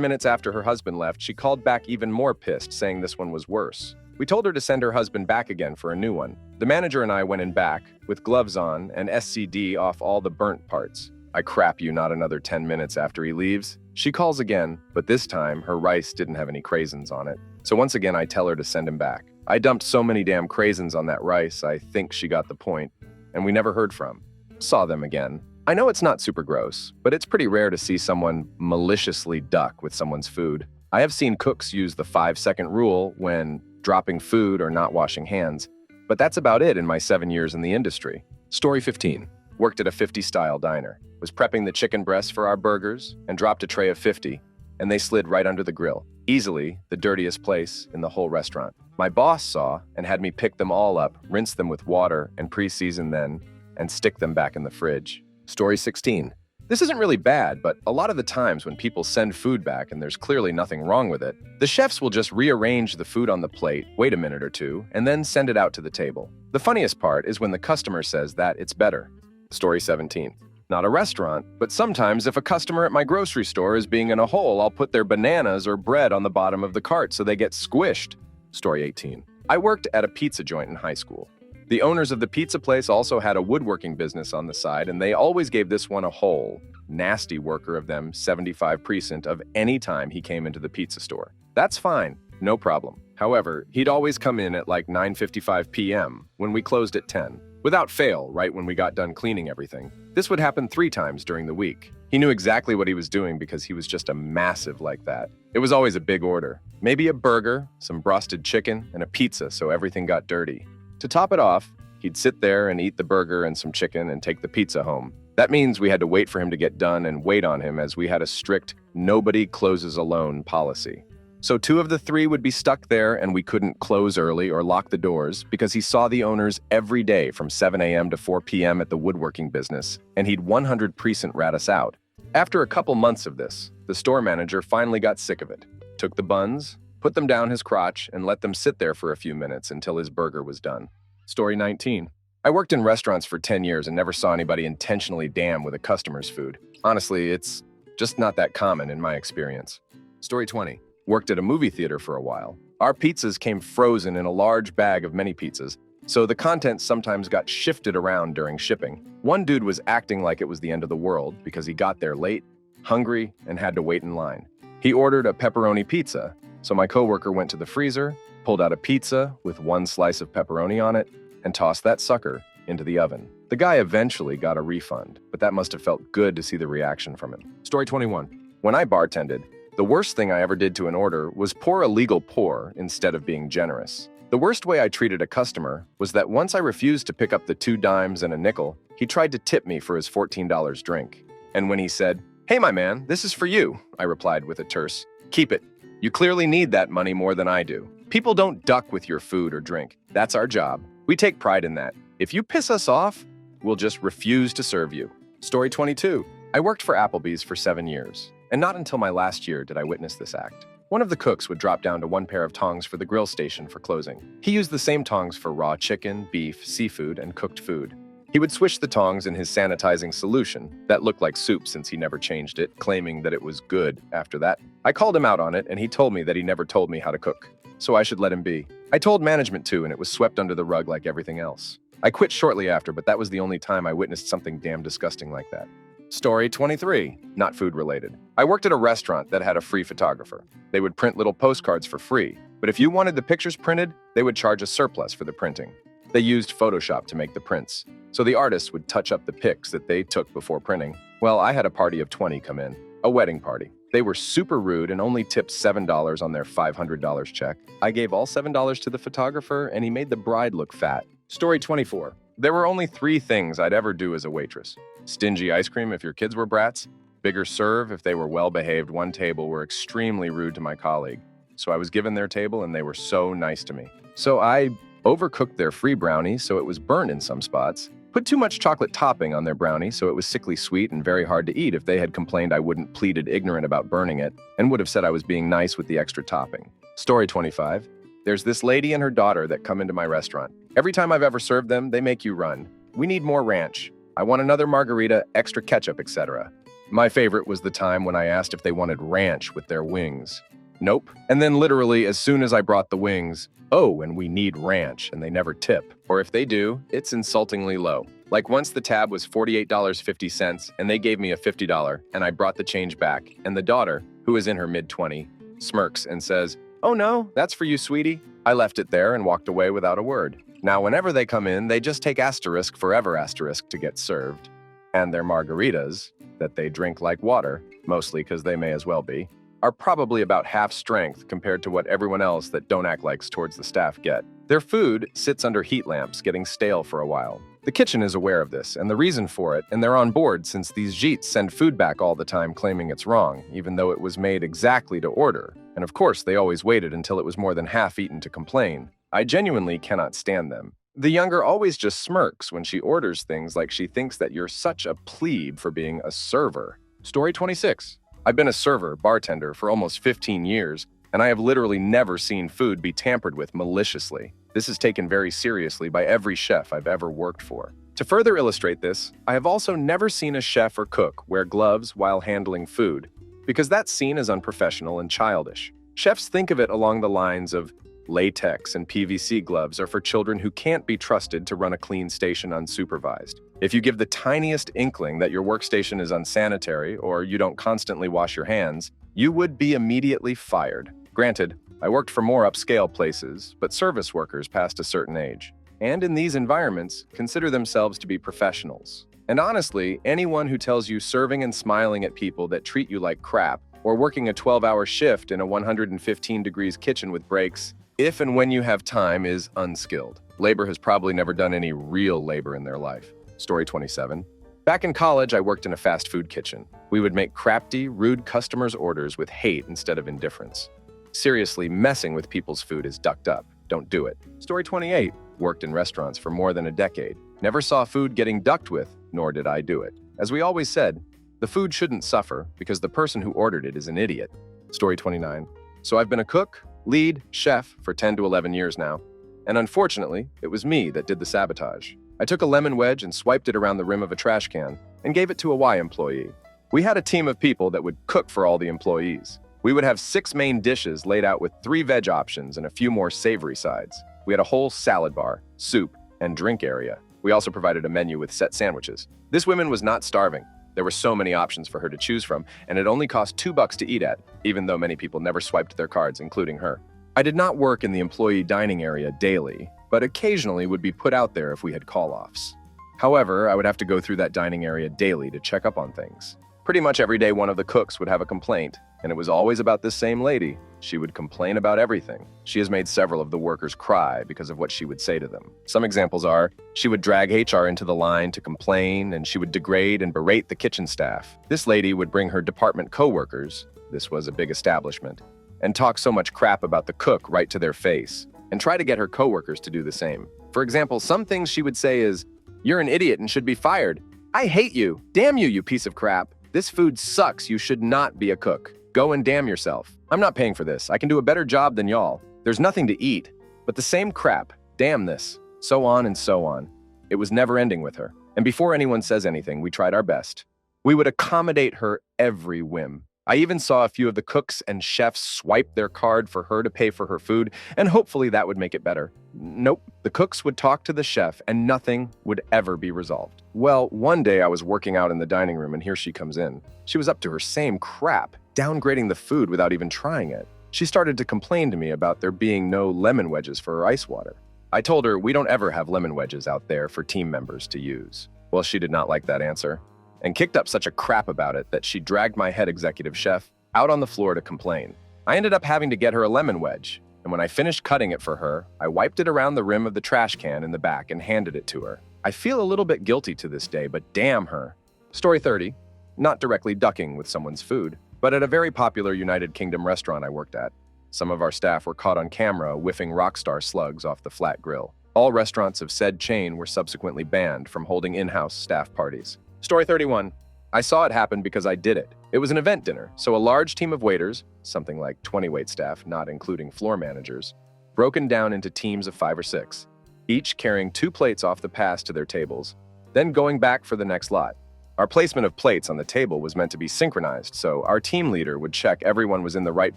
[SPEAKER 1] minutes after her husband left, she called back even more pissed, saying this one was worse. We told her to send her husband back again for a new one. The manager and I went in back, with gloves on and SCD off all the burnt parts. I crap you not another 10 minutes after he leaves. She calls again, but this time her rice didn't have any craisins on it. So once again I tell her to send him back. I dumped so many damn craisins on that rice, I think she got the point, and we never heard from. Saw them again. I know it's not super gross, but it's pretty rare to see someone maliciously duck with someone's food. I have seen cooks use the 5-second rule when dropping food or not washing hands, but that's about it in my 7 years in the industry. Story 15. Worked at a 50-style diner. Was prepping the chicken breasts for our burgers and dropped a tray of 50, and they slid right under the grill. Easily the dirtiest place in the whole restaurant. My boss saw and had me pick them all up, rinse them with water and pre-season then, and stick them back in the fridge. Story 16. This isn't really bad, but a lot of the times when people send food back and there's clearly nothing wrong with it, the chefs will just rearrange the food on the plate, wait a minute or two, and then send it out to the table. The funniest part is when the customer says that it's better. Story 17. Not a restaurant, but sometimes if a customer at my grocery store is being in a hole, I'll put their bananas or bread on the bottom of the cart so they get squished. Story 18. I worked at a pizza joint in high school. The owners of the pizza place also had a woodworking business on the side, and they always gave this one a whole, nasty worker of them 75% of any time he came into the pizza store. That's fine, no problem. However, he'd always come in at like 9:55 p.m. when we closed at 10. Without fail, right when we got done cleaning everything. This would happen 3 times during the week. He knew exactly what he was doing because he was just a massive like that. It was always a big order. Maybe a burger, some broasted chicken, and a pizza so everything got dirty. To top it off, he'd sit there and eat the burger and some chicken and take the pizza home. That means we had to wait for him to get done and wait on him as we had a strict nobody closes alone policy. So 2 of the 3 would be stuck there and we couldn't close early or lock the doors because he saw the owners every day from 7 a.m. to 4 p.m. at the woodworking business, and he'd 100% rat us out. After a couple months of this, the store manager finally got sick of it, took the buns, put them down his crotch, and let them sit there for a few minutes until his burger was done. Story 19. I worked in restaurants for 10 years and never saw anybody intentionally damn with a customer's food. Honestly, it's just not that common in my experience. Story 20. Worked at a movie theater for a while. Our pizzas came frozen in a large bag of mini pizzas, so the contents sometimes got shifted around during shipping. One dude was acting like it was the end of the world because he got there late, hungry, and had to wait in line. He ordered a pepperoni pizza, so my coworker went to the freezer, pulled out a pizza with 1 slice of pepperoni on it, and tossed that sucker into the oven. The guy eventually got a refund, but that must have felt good to see the reaction from him. Story 21. When I bartended, the worst thing I ever did to an order was pour a legal pour instead of being generous. The worst way I treated a customer was that once I refused to pick up the 2 dimes and a nickel, he tried to tip me for his $14 drink. And when he said, "Hey, my man, this is for you," I replied with a terse, "Keep it. You clearly need that money more than I do. People don't duck with your food or drink. That's our job. We take pride in that. If you piss us off, we'll just refuse to serve you." Story 22. I worked for Applebee's for 7 years, and not until my last year did I witness this act. One of the cooks would drop down to 1 pair of tongs for the grill station for closing. He used the same tongs for raw chicken, beef, seafood, and cooked food. He would swish the tongs in his sanitizing solution that looked like soup since he never changed it, claiming that it was good after that. I called him out on it, and he told me that he never told me how to cook, so I should let him be. I told management too, and it was swept under the rug like everything else. I quit shortly after, but that was the only time I witnessed something damn disgusting like that. Story 23, not food related. I worked at a restaurant that had a free photographer. They would print little postcards for free, but if you wanted the pictures printed, they would charge a surplus for the printing. They used Photoshop to make the prints, so the artists would touch up the pics that they took before printing. Well, I had a party of 20 come in, a wedding party. They were super rude and only tipped $7 on their $500 check. I gave all $7 to the photographer, and he made the bride look fat. Story 24. There were only 3 things I'd ever do as a waitress. Stingy ice cream if your kids were brats, bigger serve if they were well-behaved. One table were extremely rude to my colleague, so I was given their table and they were so nice to me. So I overcooked their free brownie so it was burnt in some spots, put too much chocolate topping on their brownie so it was sickly sweet and very hard to eat. If they had complained, I wouldn't pleaded ignorant about burning it and would have said I was being nice with the extra topping. Story 25. There's this lady and her daughter that come into my restaurant. Every time I've ever served them, they make you run. "We need more ranch. I want another margarita, extra ketchup, etc." My favorite was the time when I asked if they wanted ranch with their wings. Nope. And then literally, as soon as I brought the wings, oh, and we need ranch, and they never tip. Or if they do, it's insultingly low. Like once the tab was $48.50, and they gave me a $50, and I brought the change back, and the daughter, who is in her mid-20s, smirks and says, "Oh no, that's for you, sweetie." I left it there and walked away without a word. Now, whenever they come in, they just take asterisk forever asterisk to get served. And their margaritas, that they drink like water, mostly because they may as well be, are probably about half strength compared to what everyone else that don't act likes towards the staff get. Their food sits under heat lamps, getting stale for a while. The kitchen is aware of this, and the reason for it, and they're on board since these Jeets send food back all the time claiming it's wrong, even though it was made exactly to order. And of course, they always waited until it was more than half eaten to complain. I genuinely cannot stand them. The younger always just smirks when she orders things like she thinks that you're such a plebe for being a server. Story 26. I've been a server, bartender, for almost 15 years, and I have literally never seen food be tampered with maliciously. This is taken very seriously by every chef I've ever worked for. To further illustrate this, I have also never seen a chef or cook wear gloves while handling food, because that's seen as unprofessional and childish. Chefs think of it along the lines of latex and PVC gloves are for children who can't be trusted to run a clean station unsupervised. If you give the tiniest inkling that your workstation is unsanitary or you don't constantly wash your hands, you would be immediately fired. Granted, I worked for more upscale places, but service workers past a certain age. And in these environments, consider themselves to be professionals. And honestly, anyone who tells you serving and smiling at people that treat you like crap, or working a 12-hour shift in a 115 degrees kitchen with breaks, if and when you have time, is unskilled. Labor has probably never done any real labor in their life. Story 27. Back in college, I worked in a fast food kitchen. We would make crafty, rude customers' orders with hate instead of indifference. Seriously, messing with people's food is ducked up. Don't do it. Story 28. Worked in restaurants for more than a decade. Never saw food getting ducked with, nor did I do it. As we always said, the food shouldn't suffer because the person who ordered it is an idiot. Story 29. So I've been a cook, lead, chef for 10 to 11 years now. And unfortunately, it was me that did the sabotage. I took a lemon wedge and swiped it around the rim of a trash can and gave it to a Y employee. We had a team of people that would cook for all the employees. We would have 6 main dishes laid out with 3 veg options and a few more savory sides. We had a whole salad bar, soup, and drink area. We also provided a menu with set sandwiches. This woman was not starving. There were so many options for her to choose from, and it only cost $2 to eat at, even though many people never swiped their cards, including her. I did not work in the employee dining area daily, but occasionally would be put out there if we had call-offs. However, I would have to go through that dining area daily to check up on things. Pretty much every day one of the cooks would have a complaint, and it was always about this same lady. She would complain about everything. She has made several of the workers cry because of what she would say to them. Some examples are, she would drag HR into the line to complain, and she would degrade and berate the kitchen staff. This lady would bring her department co-workers, this was a big establishment, and talk so much crap about the cook right to their face, and try to get her co-workers to do the same. For example, some things she would say is, "You're an idiot and should be fired. I hate you. Damn you, you piece of crap. This food sucks. You should not be a cook. Go and damn yourself. I'm not paying for this. I can do a better job than y'all. There's nothing to eat. But the same crap. Damn this." So on and so on. It was never ending with her. And before anyone says anything, we tried our best. We would accommodate her every whim. I even saw a few of the cooks and chefs swipe their card for her to pay for her food, and hopefully that would make it better. Nope. The cooks would talk to the chef, and nothing would ever be resolved. Well, one day I was working out in the dining room, and here she comes in. She was up to her same crap, downgrading the food without even trying it. She started to complain to me about there being no lemon wedges for her ice water. I told her we don't ever have lemon wedges out there for team members to use. Well, she did not like that answer, and kicked up such a crap about it that she dragged my head executive chef out on the floor to complain. I ended up having to get her a lemon wedge, and when I finished cutting it for her, I wiped it around the rim of the trash can in the back and handed it to her. I feel a little bit guilty to this day, but damn her. Story 30. Not directly ducking with someone's food, but at a very popular United Kingdom restaurant I worked at. Some of our staff were caught on camera whiffing Rockstar slugs off the flat grill. All restaurants of said chain were subsequently banned from holding in-house staff parties. Story 31. I saw it happen because I did it. It was an event dinner, so a large team of waiters, something like 20 waitstaff, not including floor managers, broken down into teams of 5 or 6, each carrying 2 plates off the pass to their tables, then going back for the next lot. Our placement of plates on the table was meant to be synchronized, so our team leader would check everyone was in the right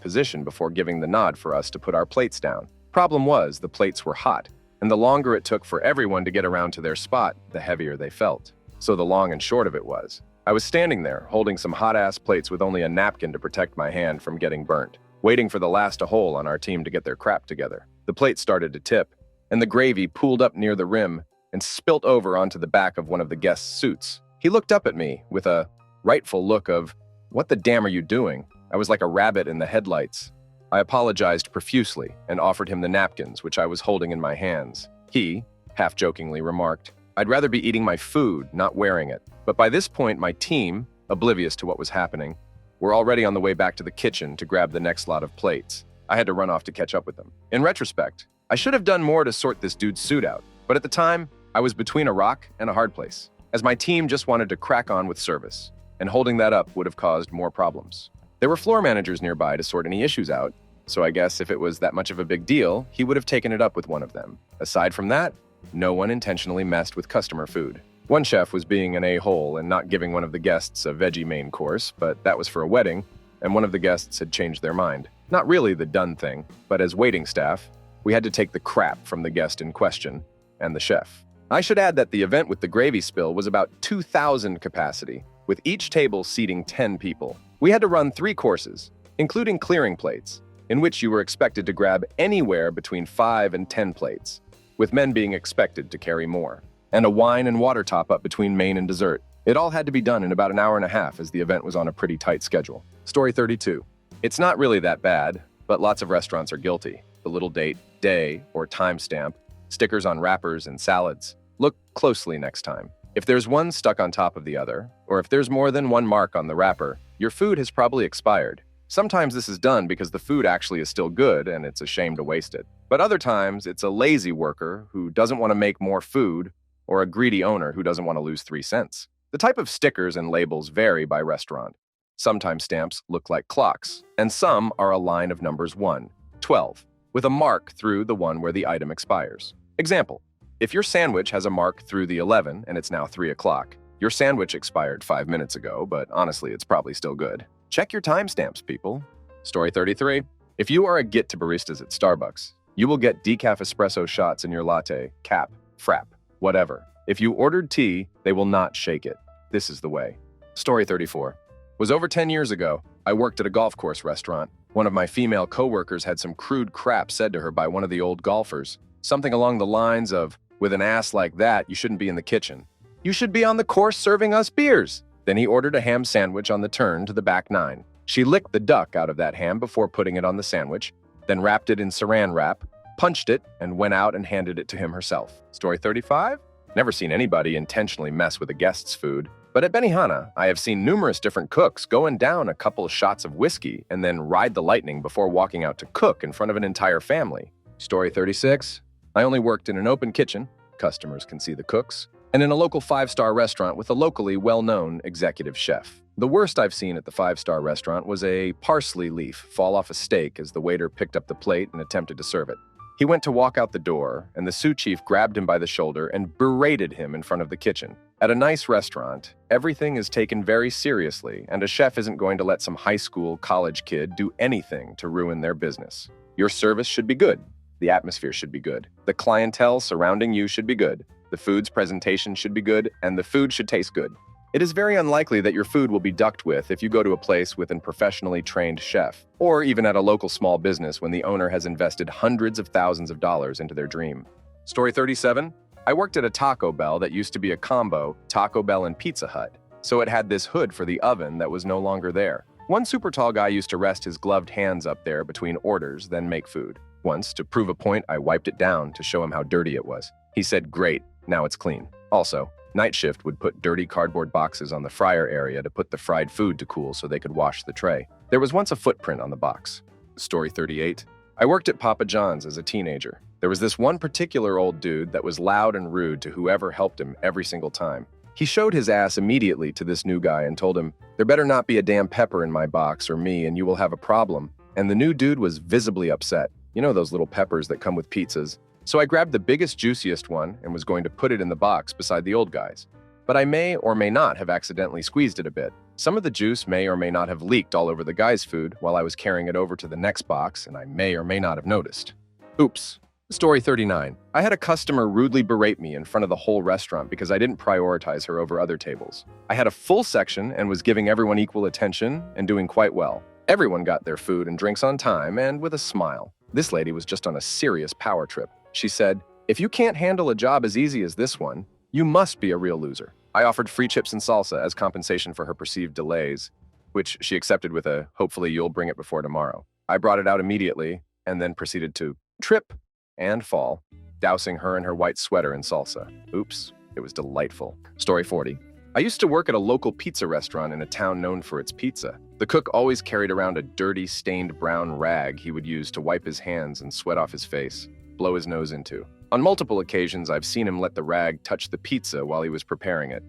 [SPEAKER 1] position before giving the nod for us to put our plates down. Problem was, the plates were hot, and the longer it took for everyone to get around to their spot, the heavier they felt. So the long and short of it was, I was standing there, holding some hot-ass plates with only a napkin to protect my hand from getting burnt, waiting for the last hole on our team to get their crap together. The plate started to tip, and the gravy pooled up near the rim and spilt over onto the back of one of the guests' suits. He looked up at me with a rightful look of, "What the damn are you doing?" I was like a rabbit in the headlights. I apologized profusely and offered him the napkins, which I was holding in my hands. He, half-jokingly, remarked, "I'd rather be eating my food, not wearing it." But by this point, my team, oblivious to what was happening, were already on the way back to the kitchen to grab the next lot of plates. I had to run off to catch up with them. In retrospect, I should have done more to sort this dude's suit out, but at the time, I was between a rock and a hard place, as my team just wanted to crack on with service, and holding that up would have caused more problems. There were floor managers nearby to sort any issues out, so I guess if it was that much of a big deal, he would have taken it up with one of them. Aside from that, no one intentionally messed with customer food. One chef was being an a-hole and not giving one of the guests a veggie main course, but that was for a wedding, and one of the guests had changed their mind. Not really the done thing, but as waiting staff, we had to take the crap from the guest in question and the chef. I should add that the event with the gravy spill was about 2,000 capacity, with each table seating 10 people. We had to run 3 courses, including clearing plates, in which you were expected to grab anywhere between 5 and 10 plates, with men being expected to carry more, and a wine and water top-up between main and dessert. It all had to be done in about an hour and a half as the event was on a pretty tight schedule. Story 32. It's not really that bad, but lots of restaurants are guilty. The little date, day, or timestamp, stickers on wrappers and salads. Look closely next time. If there's one stuck on top of the other, or if there's more than one mark on the wrapper, your food has probably expired. Sometimes this is done because the food actually is still good and it's a shame to waste it. But other times, it's a lazy worker who doesn't want to make more food or a greedy owner who doesn't want to lose 3 cents. The type of stickers and labels vary by restaurant. Sometimes stamps look like clocks, and some are a line of numbers 1, 12, with a mark through the one where the item expires. Example, if your sandwich has a mark through the 11 and it's now 3 o'clock, your sandwich expired 5 minutes ago, but honestly, it's probably still good. Check your timestamps, people. Story 33. If you are a get to baristas at Starbucks, you will get decaf espresso shots in your latte, cap, frap, whatever. If you ordered tea, they will not shake it. This is the way. Story 34. Was over 10 years ago. I worked at a golf course restaurant. One of my female coworkers had some crude crap said to her by one of the old golfers. Something along the lines of, "With an ass like that, you shouldn't be in the kitchen. You should be on the course serving us beers." Then he ordered a ham sandwich on the turn to the back 9. She licked the duck out of that ham before putting it on the sandwich, then wrapped it in saran wrap, punched it, and went out and handed it to him herself. Story 35? Never seen anybody intentionally mess with a guest's food. But at Benihana, I have seen numerous different cooks going down a couple of shots of whiskey and then ride the lightning before walking out to cook in front of an entire family. Story 36. I only worked in an open kitchen, customers can see the cooks, and in a local 5-star restaurant with a locally well-known executive chef. The worst I've seen at the 5-star restaurant was a parsley leaf fall off a steak as the waiter picked up the plate and attempted to serve it. He went to walk out the door, and the sous chief grabbed him by the shoulder and berated him in front of the kitchen. At a nice restaurant, everything is taken very seriously, and a chef isn't going to let some high school, college kid do anything to ruin their business. Your service should be good. The atmosphere should be good. The clientele surrounding you should be good. The food's presentation should be good, and the food should taste good. It is very unlikely that your food will be ducked with if you go to a place with a professionally trained chef, or even at a local small business when the owner has invested hundreds of thousands of dollars into their dream. Story 37. I worked at a Taco Bell that used to be a combo, Taco Bell and Pizza Hut, so it had this hood for the oven that was no longer there. One super tall guy used to rest his gloved hands up there between orders, then make food. Once, to prove a point, I wiped it down to show him how dirty it was. He said, "Great, now it's clean." Also, night shift would put dirty cardboard boxes on the fryer area to put the fried food to cool so they could wash the tray. There was once a footprint on the box. Story 38. I worked at Papa John's as a teenager. There was this one particular old dude that was loud and rude to whoever helped him every single time. He showed his ass immediately to this new guy and told him, "There better not be a damn pepper in my box or me and you will have a problem." And the new dude was visibly upset. You know those little peppers that come with pizzas. So I grabbed the biggest, juiciest one and was going to put it in the box beside the old guy's. but I may or may not have accidentally squeezed it a bit. Some of the juice may or may not have leaked all over the guy's food while I was carrying it over to the next box, and I may or may not have noticed. Oops. Story 39. I had a customer rudely berate me in front of the whole restaurant because I didn't prioritize her over other tables. I had a full section and was giving everyone equal attention and doing quite well. Everyone got their food and drinks on time and with a smile. This lady was just on a serious power trip. She said, "If you can't handle a job as easy as this one, you must be a real loser." I offered free chips and salsa as compensation for her perceived delays, which she accepted with a, "Hopefully you'll bring it before tomorrow." I brought it out immediately and then proceeded to trip and fall, dousing her in her white sweater in salsa. Oops, it was delightful. Story 40. I used to work at a local pizza restaurant in a town known for its pizza. The cook always carried around a dirty, stained brown rag he would use to wipe his hands and sweat off his face, blow his nose into. On multiple occasions, I've seen him let the rag touch the pizza while he was preparing it.